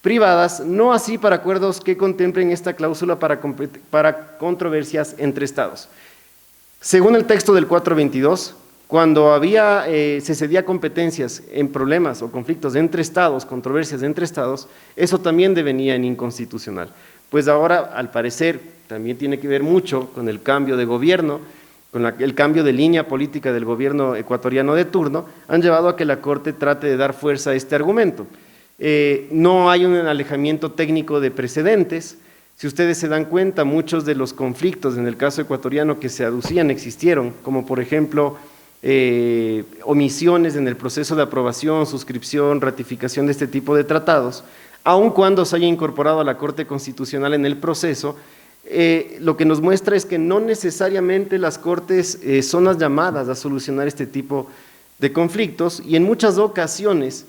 S2: privadas, no así para acuerdos que contemplen esta cláusula para controversias entre Estados. Según el texto del 422, cuando se cedía competencias en problemas o conflictos entre Estados, controversias entre Estados, eso también devenía en inconstitucional. Pues ahora, al parecer, también tiene que ver mucho con el cambio de gobierno, con el cambio de línea política del gobierno ecuatoriano de turno, han llevado a que la Corte trate de dar fuerza a este argumento. No hay un alejamiento técnico de precedentes. Si ustedes se dan cuenta, muchos de los conflictos en el caso ecuatoriano que se aducían existieron, como por ejemplo omisiones en el proceso de aprobación, suscripción, ratificación de este tipo de tratados, aun cuando se haya incorporado a la Corte Constitucional en el proceso, lo que nos muestra es que no necesariamente las Cortes son las llamadas a solucionar este tipo de conflictos y en muchas ocasiones,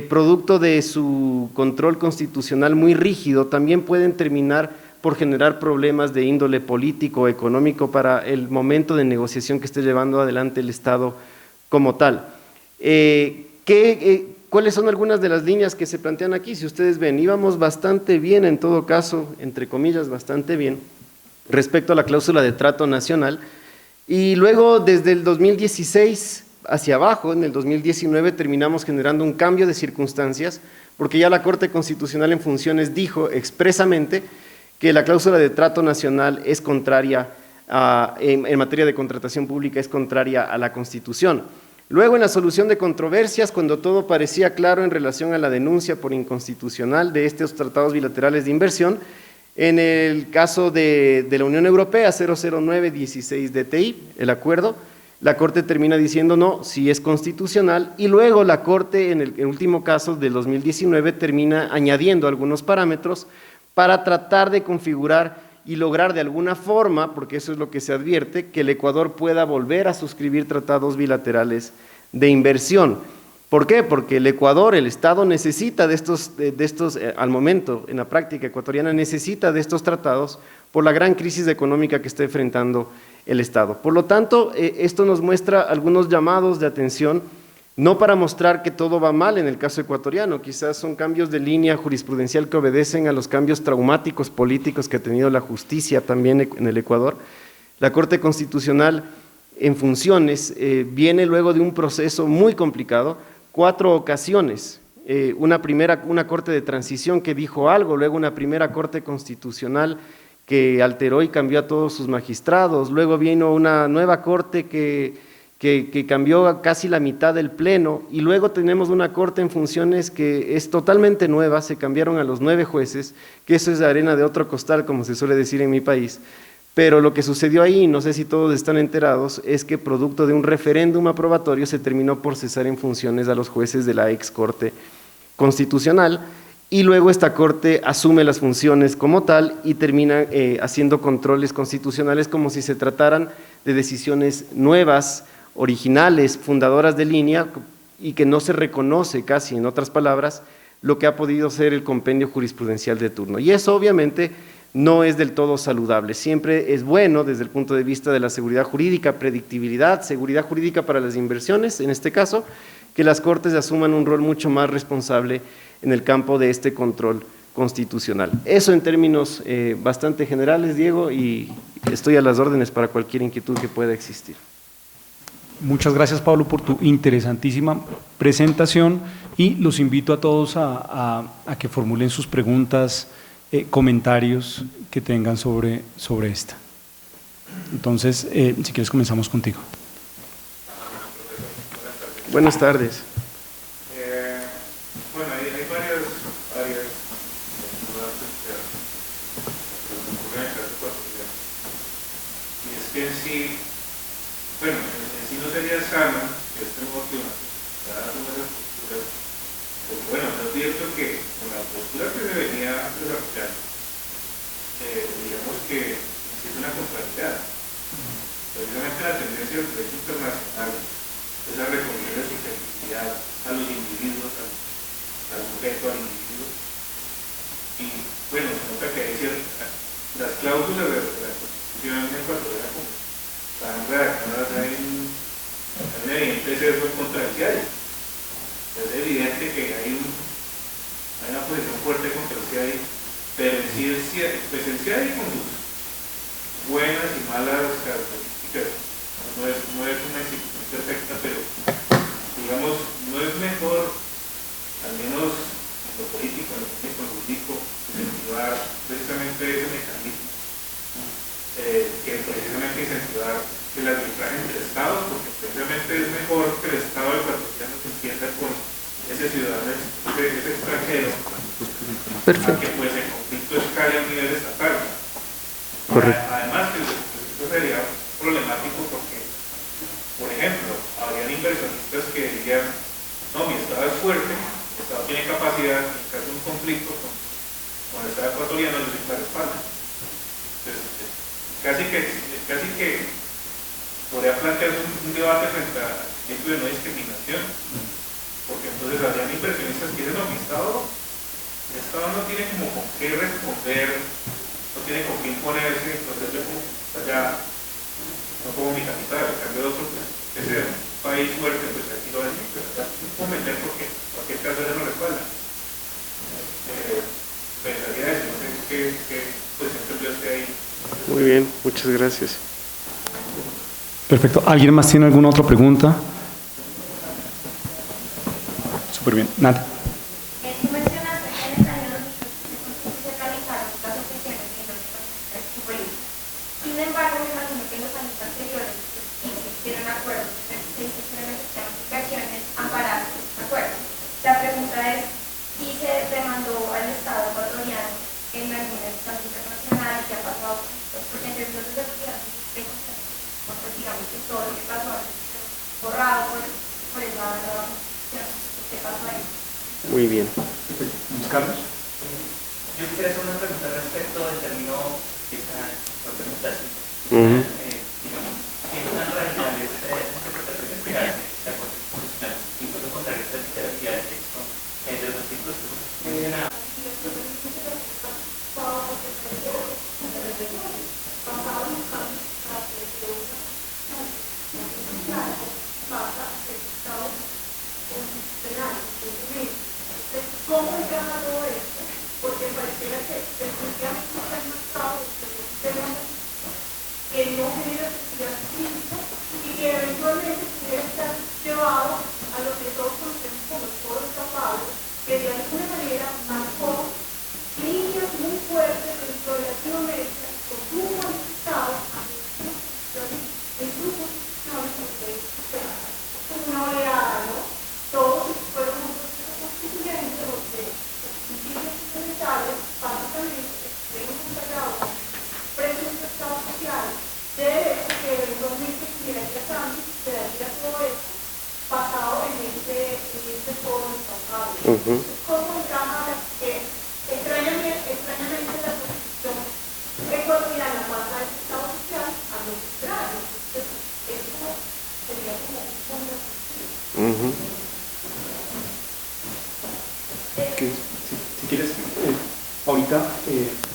S2: producto de su control constitucional muy rígido, también pueden terminar por generar problemas de índole político o económico para el momento de negociación que esté llevando adelante el Estado como tal. ¿Cuáles son algunas de las líneas que se plantean aquí? Si ustedes ven, íbamos bastante bien, en todo caso, entre comillas, bastante bien, respecto a la cláusula de trato nacional, y luego desde el 2016 hacia abajo, en el 2019 terminamos generando un cambio de circunstancias, porque ya la Corte Constitucional en funciones dijo expresamente que la cláusula de trato nacional es contraria, en materia de contratación pública, es contraria a la Constitución. Luego, en la solución de controversias, cuando todo parecía claro en relación a la denuncia por inconstitucional de estos tratados bilaterales de inversión, en el caso de la Unión Europea, 00916 DTI, el acuerdo, la Corte termina diciendo no, sí es constitucional, y luego la Corte, en el último caso del 2019, termina añadiendo algunos parámetros para tratar de configurar y lograr de alguna forma, porque eso es lo que se advierte, que el Ecuador pueda volver a suscribir tratados bilaterales de inversión. ¿Por qué? Porque el Ecuador, el Estado necesita de estos al momento, en la práctica ecuatoriana, necesita de estos tratados por la gran crisis económica que está enfrentando el Estado. Por lo tanto, esto nos muestra algunos llamados de atención, no para mostrar que todo va mal en el caso ecuatoriano, quizás son cambios de línea jurisprudencial que obedecen a los cambios traumáticos políticos que ha tenido la justicia también en el Ecuador. La Corte Constitucional en funciones viene luego de un proceso muy complicado, 4 ocasiones, una Corte de transición que dijo algo, luego una primera Corte Constitucional que alteró y cambió a todos sus magistrados, luego vino una nueva Corte que cambió casi la mitad del pleno, y luego tenemos una Corte en funciones que es totalmente nueva, se cambiaron a los 9 jueces, que eso es arena de otro costal, como se suele decir en mi país, pero lo que sucedió ahí, no sé si todos están enterados, es que producto de un referéndum aprobatorio se terminó por cesar en funciones a los jueces de la ex Corte Constitucional, y luego esta Corte asume las funciones como tal y termina haciendo controles constitucionales como si se trataran de decisiones nuevas, originales, fundadoras de línea, y que no se reconoce casi, en otras palabras, lo que ha podido ser el compendio jurisprudencial de turno. Y eso obviamente no es del todo saludable. Siempre es bueno desde el punto de vista de la seguridad jurídica, predictibilidad, seguridad jurídica para las inversiones, en este caso, que las Cortes asuman un rol mucho más responsable en el campo de este control constitucional. Eso en términos bastante generales, Diego, y estoy a las órdenes para cualquier inquietud que pueda existir.
S1: Muchas gracias, Pablo, por tu interesantísima presentación, y los invito a todos a que formulen sus preguntas, comentarios que tengan sobre esta. Entonces, si quieres, comenzamos contigo.
S2: Buenas tardes.
S3: Bueno, hay varias áreas que ocurren en el caso ecuatoriano. Y es que en sí, bueno, en sí no sería sano que este nuevo clima, dadas nuevas posturas, porque bueno, es cierto que con la postura que se venía desarrollando, digamos que es una contrariedad. Precisamente la tendencia del derecho internacional es a reconocer la subjetividad a los individuos, al sujeto, al individuo. Y bueno, se nota que hay las cláusulas de la Constitución ecuatoriana están redactadas en evidente sesgo contradictorio. Es evidente que hay una posición fuerte contra el CIADI, pero en sí pues el CIADI con sus buenas y malas características, no es una institución perfecta, pero digamos, no es mejor, al menos en lo político, en lo jurídico, incentivar precisamente ese mecanismo, que precisamente incentivar el arbitraje entre estados, porque precisamente es mejor que el Estado ecuatoriano se entienda con ese ciudadano, ese extranjero, a que pues el conflicto escale a un nivel estatal. Además que eso sería problemático porque, por ejemplo, habrían inversionistas que dirían, no, mi Estado es fuerte, mi Estado tiene capacidad, en caso de un conflicto con el Estado ecuatoriano, necesita respaldo. Entonces, casi que podría plantearse un debate frente a esto de no discriminación, porque entonces habrían inversionistas que dicen, no, el Estado no tiene como con qué responder, no tiene con qué imponerse, entonces yo como allá no pongo mi capital, en cambio de otro, pues, ese país fuerte, pues aquí lo ven, pero acá no puedo meter porque en cualquier caso ya no respalda. Pensaría eso, no sé qué posición tendría usted ahí.
S2: Muy bien, muchas gracias.
S1: Perfecto. ¿Alguien más tiene alguna otra pregunta? Súper bien. Nada.
S4: Tú mencionaste que en el año 2000 se realizaron las objeciones en los políticos. Sin embargo, me imagino que en los años anteriores sí se hicieron acuerdos, se hicieron explicaciones amparadas por estos acuerdos. La pregunta es si se demandó al Estado ecuatoriano en alguna instancia internacional y qué ha pasado, porque en términos de seguridad, pues digamos que todo lo que pasó borrado por esa nueva constitución. ¿Qué pasó ahí?
S2: Muy bien.
S1: Luis Carlos.
S5: Yo quisiera hacer una pregunta respecto del término que está por preguntarse. Digamos, ¿qué tan radical es esta interpretación que hace la Corte Constitucional, incluso contra esta literalidad del texto de los artículos que mencionaba?
S4: ¿Cómo encaja todo esto? Porque pareciera que definitivamente está en un estado que no genera actividad física y que eventualmente pudiera estar llevado a lo que todos conocemos como el foro escapado, que de alguna manera marcó líneas muy fuertes dentro de Latinoamérica, con un estado en grupos como una oleada, ¿no? Todos fueron un proceso constituyente donde los principios fundamentales básicamente estuvieron consagrados precios de Estado social, de derecho que eventualmente pudiera ir a cambio y se daría todo esto basado en este foro estatal. ¿Cómo encaja que extrañamente la Constitución ecuatoriana pasa de Estado social a lo contrario? Entonces, eso sería como un punto.
S1: Si quieres, ahorita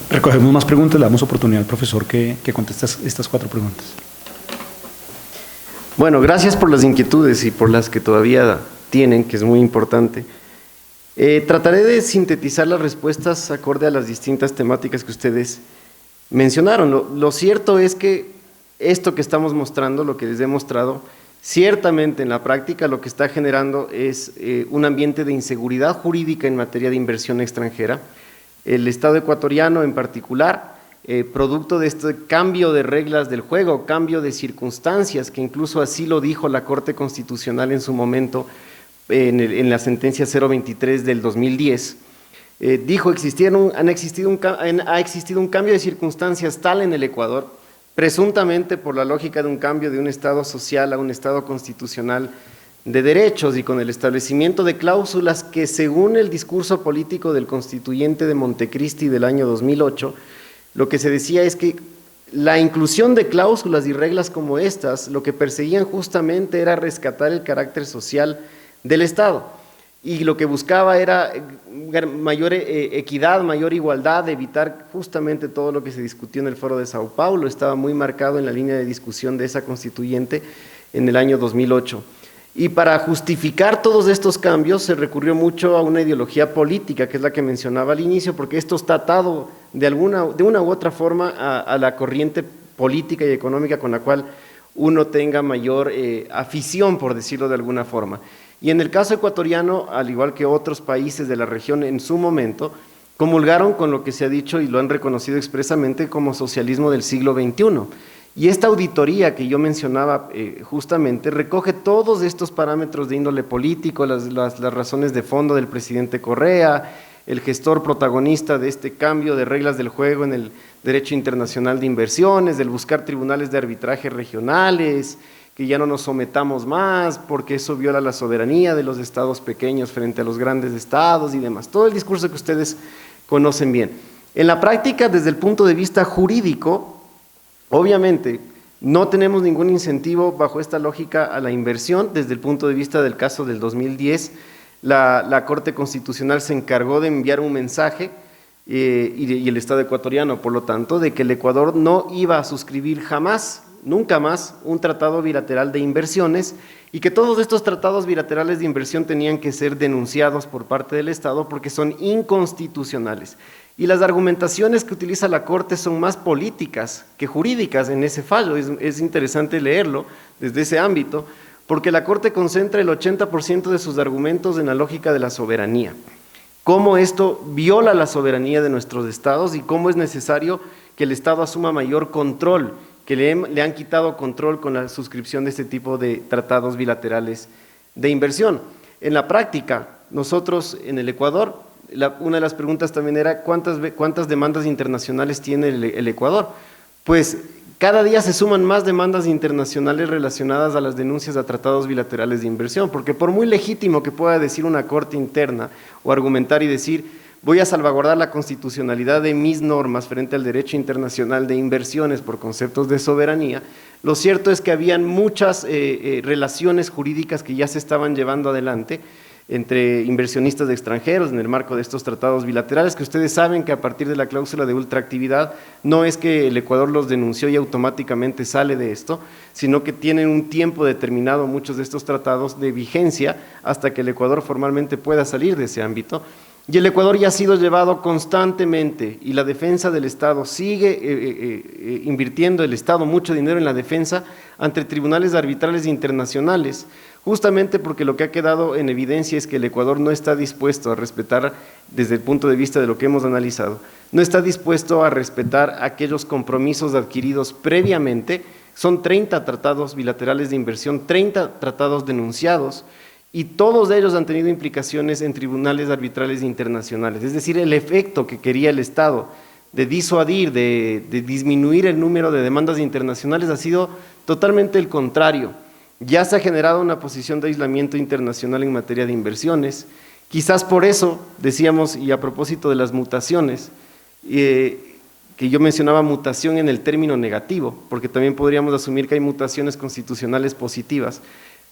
S1: recogemos más preguntas, le damos oportunidad al profesor que conteste estas 4 preguntas.
S2: Bueno, gracias por las inquietudes y por las que todavía tienen, que es muy importante. Trataré de sintetizar las respuestas acorde a las distintas temáticas que ustedes mencionaron. Lo cierto es que esto que estamos mostrando, lo que les he mostrado, ciertamente en la práctica lo que está generando es un ambiente de inseguridad jurídica en materia de inversión extranjera. El Estado ecuatoriano en particular, producto de este cambio de reglas del juego, cambio de circunstancias, que incluso así lo dijo la Corte Constitucional en su momento en la sentencia 023 del 2010, dijo ha existido un cambio de circunstancias tal en el Ecuador, presuntamente por la lógica de un cambio de un Estado social a un Estado constitucional de derechos y con el establecimiento de cláusulas que, según el discurso político del constituyente de Montecristi del año 2008, lo que se decía es que la inclusión de cláusulas y reglas como estas, lo que perseguían justamente era rescatar el carácter social del Estado, y lo que buscaba era mayor equidad, mayor igualdad, evitar justamente todo lo que se discutió en el Foro de Sao Paulo, estaba muy marcado en la línea de discusión de esa constituyente en el año 2008. Y para justificar todos estos cambios se recurrió mucho a una ideología política, que es la que mencionaba al inicio, porque esto está atado de una u otra forma a la corriente política y económica con la cual uno tenga mayor afición, por decirlo de alguna forma. Y en el caso ecuatoriano, al igual que otros países de la región en su momento, comulgaron con lo que se ha dicho y lo han reconocido expresamente como socialismo del siglo XXI. Y esta auditoría que yo mencionaba justamente recoge todos estos parámetros de índole político, las razones de fondo del presidente Correa, el gestor protagonista de este cambio de reglas del juego en el derecho internacional de inversiones, del buscar tribunales de arbitraje regionales, que ya no nos sometamos más porque eso viola la soberanía de los estados pequeños frente a los grandes estados y demás. Todo el discurso que ustedes conocen bien. En la práctica, desde el punto de vista jurídico, obviamente, no tenemos ningún incentivo bajo esta lógica a la inversión. Desde el punto de vista del caso del 2010, la Corte Constitucional se encargó de enviar un mensaje y el Estado ecuatoriano, por lo tanto, de que el Ecuador no iba a suscribir jamás, nunca más, un tratado bilateral de inversiones y que todos estos tratados bilaterales de inversión tenían que ser denunciados por parte del Estado porque son inconstitucionales. Y las argumentaciones que utiliza la Corte son más políticas que jurídicas en ese fallo. Es interesante leerlo desde ese ámbito, porque la Corte concentra el 80% de sus argumentos en la lógica de la soberanía. Cómo esto viola la soberanía de nuestros estados y cómo es necesario que el Estado asuma mayor control, que le han quitado control con la suscripción de este tipo de tratados bilaterales de inversión. En la práctica, nosotros en el Ecuador, una de las preguntas también era ¿cuántas demandas internacionales tiene el Ecuador? Pues cada día se suman más demandas internacionales relacionadas a las denuncias a tratados bilaterales de inversión, porque por muy legítimo que pueda decir una corte interna o argumentar y decir voy a salvaguardar la constitucionalidad de mis normas frente al derecho internacional de inversiones por conceptos de soberanía, lo cierto es que habían muchas relaciones jurídicas que ya se estaban llevando adelante entre inversionistas extranjeros en el marco de estos tratados bilaterales, que ustedes saben que a partir de la cláusula de ultraactividad no es que el Ecuador los denunció y automáticamente sale de esto, sino que tienen un tiempo determinado muchos de estos tratados de vigencia hasta que el Ecuador formalmente pueda salir de ese ámbito. Y el Ecuador ya ha sido llevado constantemente y la defensa del Estado sigue invirtiendo el Estado mucho dinero en la defensa ante tribunales arbitrales internacionales, justamente porque lo que ha quedado en evidencia es que el Ecuador no está dispuesto a respetar, desde el punto de vista de lo que hemos analizado, no está dispuesto a respetar aquellos compromisos adquiridos previamente. Son 30 tratados bilaterales de inversión, 30 tratados denunciados, y todos ellos han tenido implicaciones en tribunales arbitrales internacionales. Es decir, el efecto que quería el Estado de disuadir, de disminuir el número de demandas internacionales ha sido totalmente el contrario. Ya se ha generado una posición de aislamiento internacional en materia de inversiones. Quizás por eso, decíamos, y a propósito de las mutaciones, que yo mencionaba mutación en el término negativo, porque también podríamos asumir que hay mutaciones constitucionales positivas.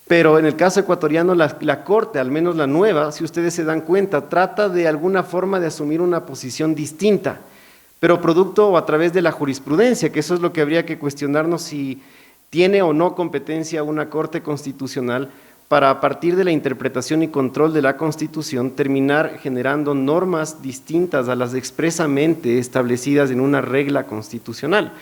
S2: Pero en el caso ecuatoriano, la Corte, al menos la nueva, si ustedes se dan cuenta, trata de alguna forma de asumir una posición distinta, pero producto o a través de la jurisprudencia, que eso es lo que habría que cuestionarnos si tiene o no competencia una Corte Constitucional para, a partir de la interpretación y control de la Constitución, terminar generando normas distintas a las expresamente establecidas en una regla constitucional.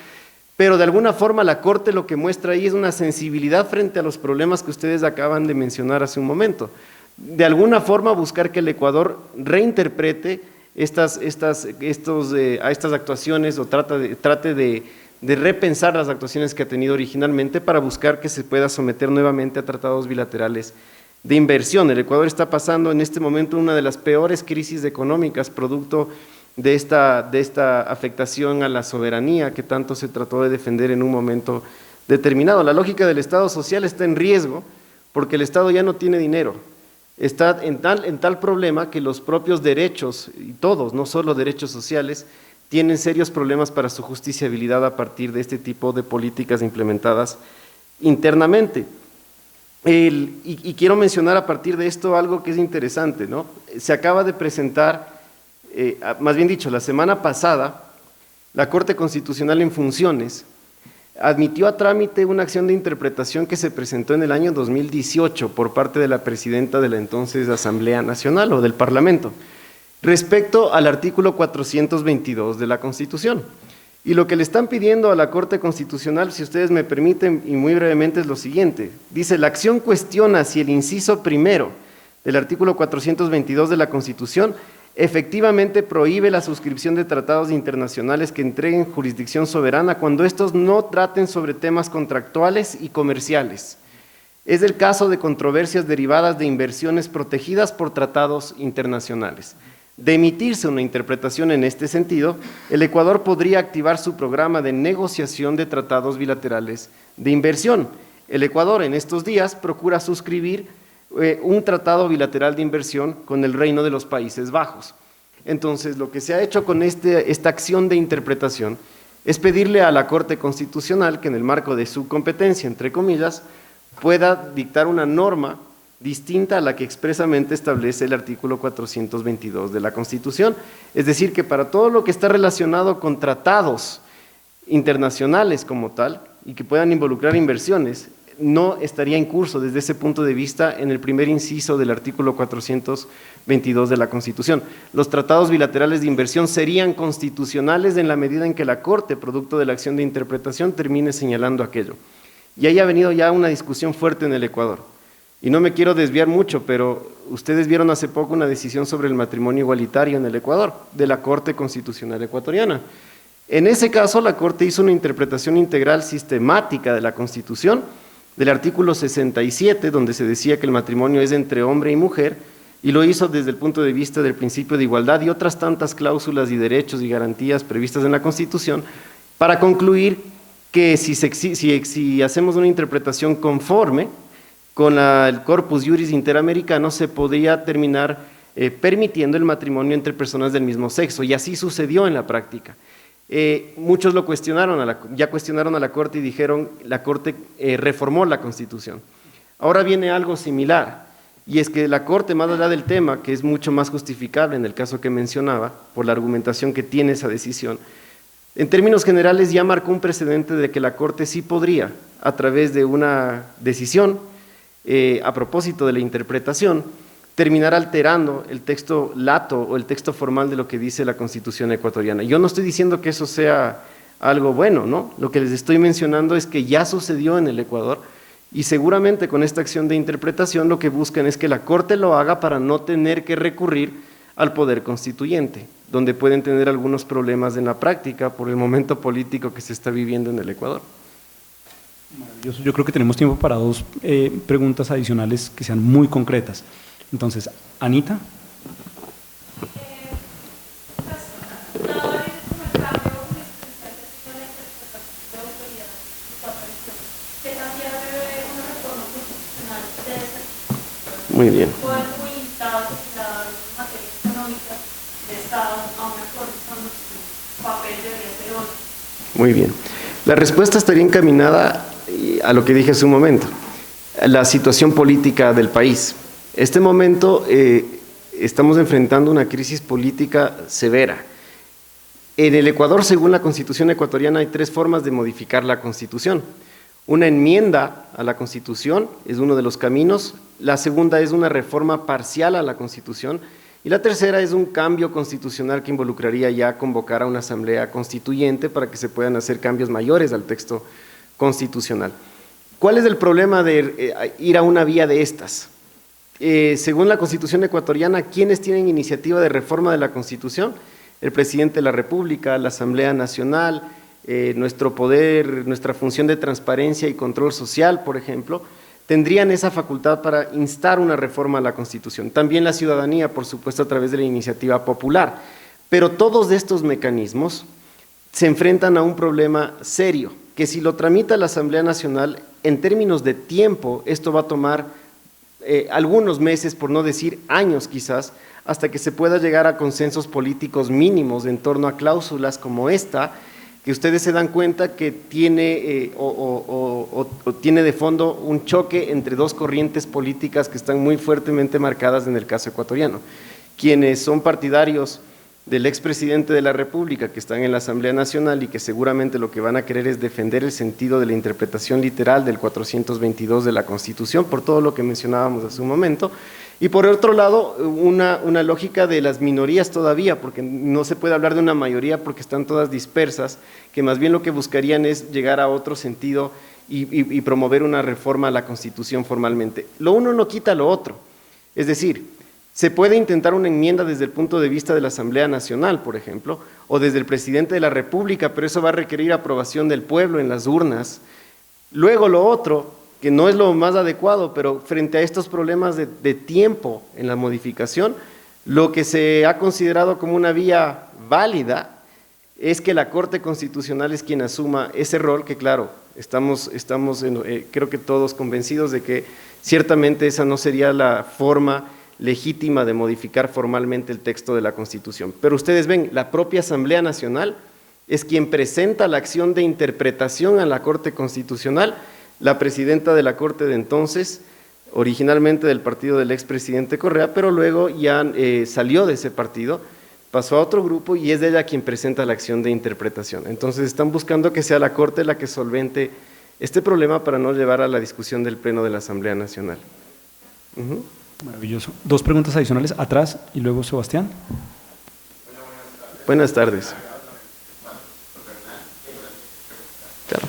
S2: Pero de alguna forma la Corte lo que muestra ahí es una sensibilidad frente a los problemas que ustedes acaban de mencionar hace un momento. De alguna forma buscar que el Ecuador reinterprete estas actuaciones o trate de repensar las actuaciones que ha tenido originalmente para buscar que se pueda someter nuevamente a tratados bilaterales de inversión. El Ecuador está pasando en este momento una de las peores crisis económicas producto de esta afectación a la soberanía que tanto se trató de defender en un momento determinado. La lógica del Estado social está en riesgo porque el Estado ya no tiene dinero. Está en tal problema que los propios derechos, y todos, no solo derechos sociales, tienen serios problemas para su justiciabilidad a partir de este tipo de políticas implementadas internamente. Y quiero mencionar a partir de esto algo que es interesante, ¿no? Se acaba de presentar, más bien dicho, la semana pasada, la Corte Constitucional en funciones admitió a trámite una acción de interpretación que se presentó en el año 2018 por parte de la presidenta de la entonces Asamblea Nacional o del Parlamento, respecto al artículo 422 de la Constitución. Y lo que le están pidiendo a la Corte Constitucional, si ustedes me permiten, y muy brevemente, es lo siguiente. Dice, la acción cuestiona si el inciso primero del artículo 422 de la Constitución efectivamente prohíbe la suscripción de tratados internacionales que entreguen jurisdicción soberana cuando estos no traten sobre temas contractuales y comerciales. Es el caso de controversias derivadas de inversiones protegidas por tratados internacionales. De emitirse una interpretación en este sentido, el Ecuador podría activar su programa de negociación de tratados bilaterales de inversión. El Ecuador en estos días procura suscribir un tratado bilateral de inversión con el Reino de los Países Bajos. Entonces, lo que se ha hecho con esta acción de interpretación es pedirle a la Corte Constitucional que en el marco de su competencia, entre comillas, pueda dictar una norma distinta a la que expresamente establece el artículo 422 de la Constitución. Es decir, que para todo lo que está relacionado con tratados internacionales como tal y que puedan involucrar inversiones, no estaría en curso desde ese punto de vista en el primer inciso del artículo 422 de la Constitución. Los tratados bilaterales de inversión serían constitucionales en la medida en que la Corte, producto de la acción de interpretación, termine señalando aquello. Y ahí ha venido ya una discusión fuerte en el Ecuador. Y no me quiero desviar mucho, pero ustedes vieron hace poco una decisión sobre el matrimonio igualitario en el Ecuador, de la Corte Constitucional Ecuatoriana. En ese caso, la Corte hizo una interpretación integral sistemática de la Constitución, del artículo 67, donde se decía que el matrimonio es entre hombre y mujer, y lo hizo desde el punto de vista del principio de igualdad y otras tantas cláusulas y derechos y garantías previstas en la Constitución, para concluir que si hacemos una interpretación conforme con el corpus juris interamericano, se podría terminar permitiendo el matrimonio entre personas del mismo sexo, y así sucedió en la práctica. Muchos lo cuestionaron, ya cuestionaron a la Corte y dijeron, la Corte reformó la Constitución. Ahora viene algo similar, y es que la Corte, más allá del tema, que es mucho más justificable en el caso que mencionaba, por la argumentación que tiene esa decisión, en términos generales ya marcó un precedente de que la Corte sí podría, a través de una decisión, a propósito de la interpretación, terminar alterando el texto lato o el texto formal de lo que dice la Constitución ecuatoriana. Yo no estoy diciendo que eso sea algo bueno, ¿no? Lo que les estoy mencionando es que ya sucedió en el Ecuador y seguramente con esta acción de interpretación lo que buscan es que la Corte lo haga para no tener que recurrir al Poder Constituyente, donde pueden tener algunos problemas en la práctica por el momento político que se está viviendo en el Ecuador.
S1: Maravilloso. Yo creo que tenemos tiempo para dos preguntas adicionales que sean muy concretas. Entonces, Anita.
S2: Muy bien. Muy bien. La respuesta estaría encaminada a lo que dije hace un momento, a la situación política del país. Este momento estamos enfrentando una crisis política severa. En el Ecuador, según la Constitución ecuatoriana, hay tres formas de modificar la Constitución. Una enmienda a la Constitución es uno de los caminos, la segunda es una reforma parcial a la Constitución y la tercera es un cambio constitucional que involucraría ya convocar a una asamblea constituyente para que se puedan hacer cambios mayores al texto constitucional. ¿Cuál es el problema de ir a una vía de estas? Según la Constitución ecuatoriana, ¿quiénes tienen iniciativa de reforma de la Constitución? El presidente de la República, la Asamblea Nacional, nuestro poder, nuestra función de transparencia y control social, por ejemplo, tendrían esa facultad para instar una reforma a la Constitución. También la ciudadanía, por supuesto, a través de la iniciativa popular. Pero todos estos mecanismos se enfrentan a un problema serio, que si lo tramita la Asamblea Nacional, en términos de tiempo, esto va a tomar algunos meses, por no decir años quizás, hasta que se pueda llegar a consensos políticos mínimos en torno a cláusulas como esta, que ustedes se dan cuenta que tiene tiene de fondo un choque entre dos corrientes políticas que están muy fuertemente marcadas en el caso ecuatoriano. Quienes son partidarios del expresidente de la República que están en la Asamblea Nacional y que seguramente lo que van a querer es defender el sentido de la interpretación literal del 422 de la Constitución, por todo lo que mencionábamos hace un momento, y por otro lado, una lógica de las minorías todavía, porque no se puede hablar de una mayoría porque están todas dispersas, que más bien lo que buscarían es llegar a otro sentido y promover una reforma a la Constitución formalmente. Lo uno no quita lo otro, es decir, se puede intentar una enmienda desde el punto de vista de la Asamblea Nacional, por ejemplo, o desde el presidente de la República, pero eso va a requerir aprobación del pueblo en las urnas. Luego lo otro, que no es lo más adecuado, pero frente a estos problemas de tiempo en la modificación, lo que se ha considerado como una vía válida es que la Corte Constitucional es quien asuma ese rol, que claro, estamos creo que todos convencidos de que ciertamente esa no sería la forma legítima de modificar formalmente el texto de la Constitución. Pero ustedes ven, la propia Asamblea Nacional es quien presenta la acción de interpretación a la Corte Constitucional. La presidenta de la Corte de entonces, originalmente del partido del expresidente Correa, pero luego ya salió de ese partido, pasó a otro grupo y es ella quien presenta la acción de interpretación. Entonces están buscando que sea la Corte la que solvente este problema para no llevar a la discusión del Pleno de la Asamblea Nacional.
S1: Maravilloso. Dos preguntas adicionales, atrás y luego Sebastián.
S2: Buenas tardes. Claro.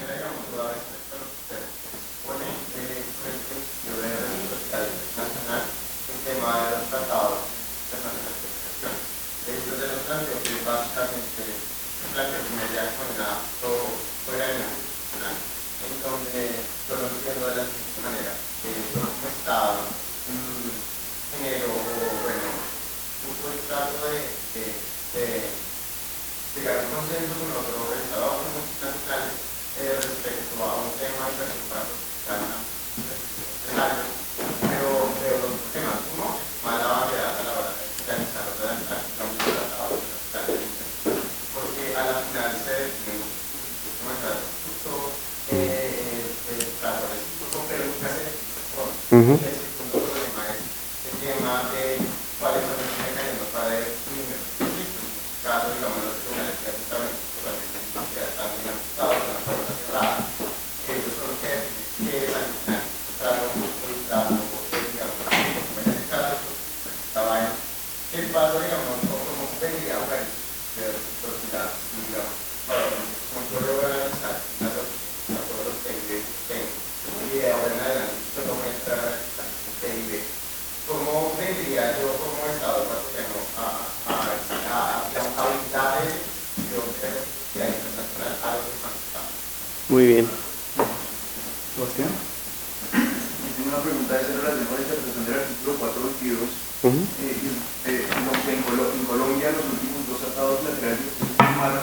S2: Muy bien.
S1: Sebastián.
S6: Tengo una pregunta en relación con la interpretación del artículo 422. En Colombia los últimos dos tratados bilaterales que se firmaron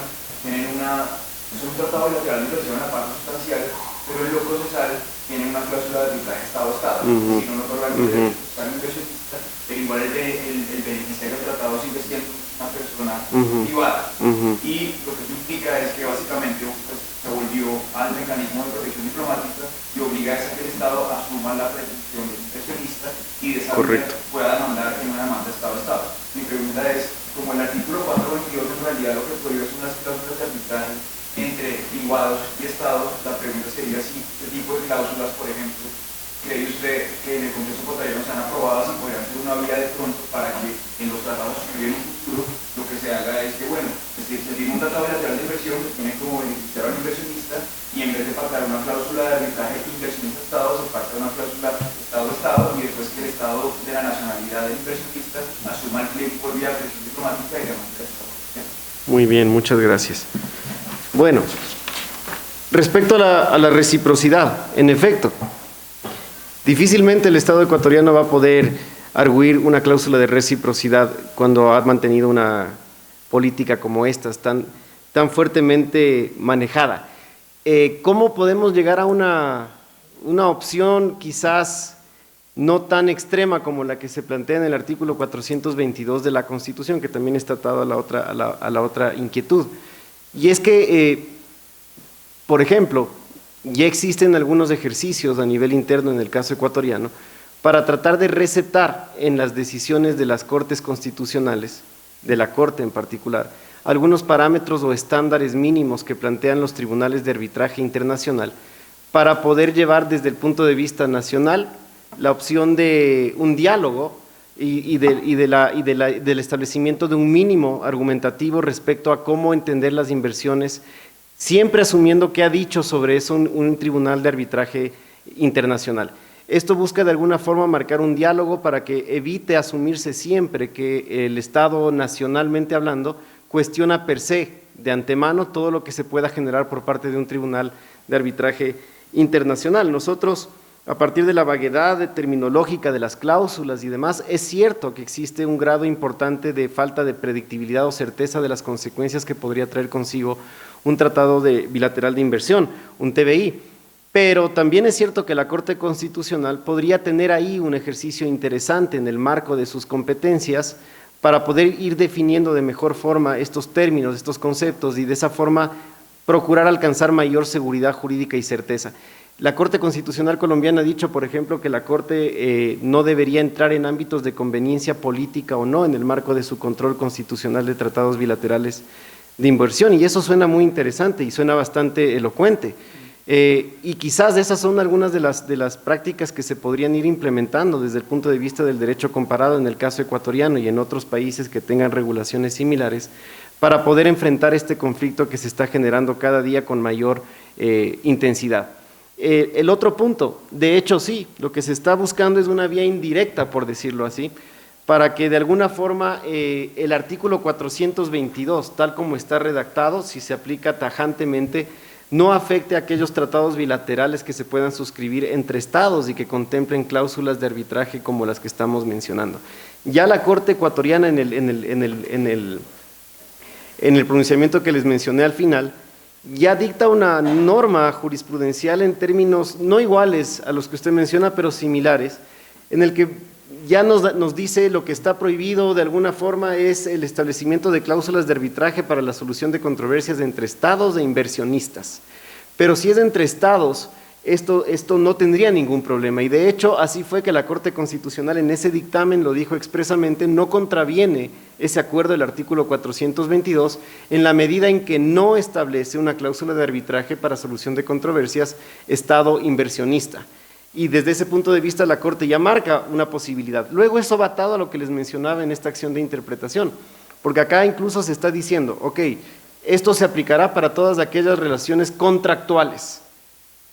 S6: son un tratado bilateral de inversión en la parte sustancial, pero en lo procesal tiene una cláusula de arbitraje Estado-Estado. Si no otorgan el derecho fiscal inversionista, pero igual el beneficiario del tratado sigue siendo una persona privada. Y lo que implica es que básicamente se volvió al mecanismo de protección diplomática y obliga a que el Estado asuma la pretensión del inversionista y de esa manera pueda demandar en una demanda Estado-Estado. Mi pregunta es, como el artículo 422 en realidad lo que prohíbe son las cláusulas de arbitraje entre iguados y Estados, la pregunta sería si este tipo de cláusulas, por ejemplo, ¿cree usted que en el Congreso ecuatoriano se han aprobado y podrían ser una vía de pronto para que en los tratados que vienen en un futuro lo que se haga es que, bueno, es decir, se firma un tratado bilateral de inversión que tiene como beneficiario al inversionista y en vez de pactar una cláusula de arbitraje inversionista-Estado, se pacta una cláusula Estado-Estado y después que el Estado de la nacionalidad del inversionista asuma el cliente por vía de presión diplomática y demanda del Estado.
S2: Muy bien, muchas gracias. Bueno, respecto a la reciprocidad, en efecto, difícilmente el Estado ecuatoriano va a poder arguir una cláusula de reciprocidad cuando ha mantenido una política como esta, tan fuertemente manejada. ¿Cómo podemos llegar a una opción quizás no tan extrema como la que se plantea en el artículo 422 de la Constitución, que también está atado a la otra inquietud? Y es que, por ejemplo, ya existen algunos ejercicios a nivel interno en el caso ecuatoriano para tratar de recetar en las decisiones de las Cortes Constitucionales de la Corte en particular, algunos parámetros o estándares mínimos que plantean los tribunales de arbitraje internacional para poder llevar desde el punto de vista nacional la opción de un diálogo del establecimiento de un mínimo argumentativo respecto a cómo entender las inversiones, siempre asumiendo que ha dicho sobre eso un tribunal de arbitraje internacional. Esto busca de alguna forma marcar un diálogo para que evite asumirse siempre que el Estado, nacionalmente hablando, cuestiona per se, de antemano, todo lo que se pueda generar por parte de un tribunal de arbitraje internacional. Nosotros, a partir de la vaguedad terminológica de las cláusulas y demás, es cierto que existe un grado importante de falta de predictibilidad o certeza de las consecuencias que podría traer consigo un tratado bilateral de inversión, un TBI, pero también es cierto que la Corte Constitucional podría tener ahí un ejercicio interesante en el marco de sus competencias para poder ir definiendo de mejor forma estos términos, estos conceptos y de esa forma procurar alcanzar mayor seguridad jurídica y certeza. La Corte Constitucional colombiana ha dicho, por ejemplo, que la Corte no debería entrar en ámbitos de conveniencia política o no en el marco de su control constitucional de tratados bilaterales de inversión, y eso suena muy interesante y suena bastante elocuente. Y quizás esas son algunas de las prácticas que se podrían ir implementando desde el punto de vista del derecho comparado en el caso ecuatoriano y en otros países que tengan regulaciones similares para poder enfrentar este conflicto que se está generando cada día con mayor intensidad. El otro punto, de hecho sí, lo que se está buscando es una vía indirecta, por decirlo así, para que de alguna forma el artículo 422, tal como está redactado, si se aplica tajantemente, no afecte a aquellos tratados bilaterales que se puedan suscribir entre estados y que contemplen cláusulas de arbitraje como las que estamos mencionando. Ya la Corte ecuatoriana en el pronunciamiento que les mencioné al final, ya dicta una norma jurisprudencial en términos no iguales a los que usted menciona, pero similares, en el que ya nos dice lo que está prohibido de alguna forma es el establecimiento de cláusulas de arbitraje para la solución de controversias entre estados e inversionistas. Pero si es entre estados, esto no tendría ningún problema, y de hecho así fue que la Corte Constitucional en ese dictamen lo dijo expresamente, no contraviene ese acuerdo del artículo 422 en la medida en que no establece una cláusula de arbitraje para solución de controversias estado inversionista. Y desde ese punto de vista la Corte ya marca una posibilidad. Luego eso va atado a lo que les mencionaba en esta acción de interpretación, porque acá incluso se está diciendo, ok, esto se aplicará para todas aquellas relaciones contractuales,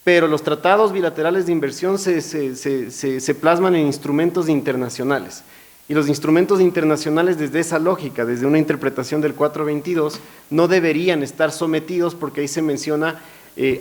S2: pero los tratados bilaterales de inversión se plasman en instrumentos internacionales. Y los instrumentos internacionales desde esa lógica, desde una interpretación del 422, no deberían estar sometidos porque ahí se menciona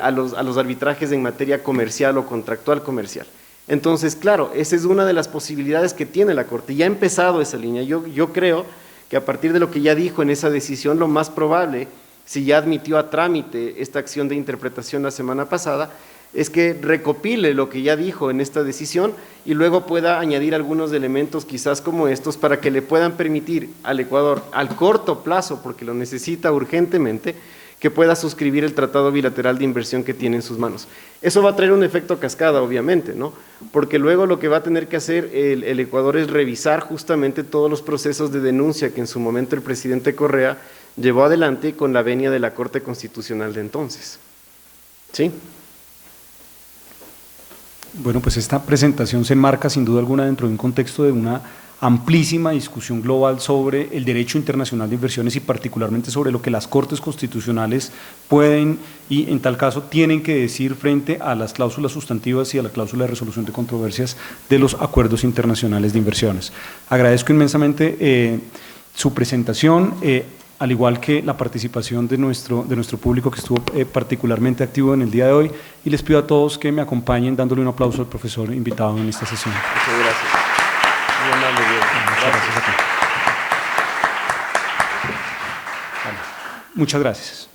S2: a los arbitrajes en materia comercial o contractual comercial. Entonces, claro, esa es una de las posibilidades que tiene la Corte. Ya ha empezado esa línea. Yo creo que a partir de lo que ya dijo en esa decisión, lo más probable, si ya admitió a trámite esta acción de interpretación la semana pasada, es que recopile lo que ya dijo en esta decisión y luego pueda añadir algunos elementos quizás como estos para que le puedan permitir al Ecuador al corto plazo, porque lo necesita urgentemente, que pueda suscribir el tratado bilateral de inversión que tiene en sus manos. Eso va a traer un efecto cascada, obviamente, ¿no? Porque luego lo que va a tener que hacer el Ecuador es revisar justamente todos los procesos de denuncia que en su momento el presidente Correa llevó adelante con la venia de la Corte Constitucional de entonces. ¿Sí?
S1: Bueno, pues esta presentación se enmarca sin duda alguna dentro de un contexto de una amplísima discusión global sobre el derecho internacional de inversiones y particularmente sobre lo que las Cortes Constitucionales pueden y en tal caso tienen que decir frente a las cláusulas sustantivas y a la cláusula de resolución de controversias de los acuerdos internacionales de inversiones. Agradezco inmensamente su presentación, al igual que la participación de nuestro público que estuvo particularmente activo en el día de hoy, y les pido a todos que me acompañen dándole un aplauso al profesor invitado en esta sesión.
S2: Muchas gracias. Muy amable, Diego.
S1: Muchas gracias a ti. Muchas gracias.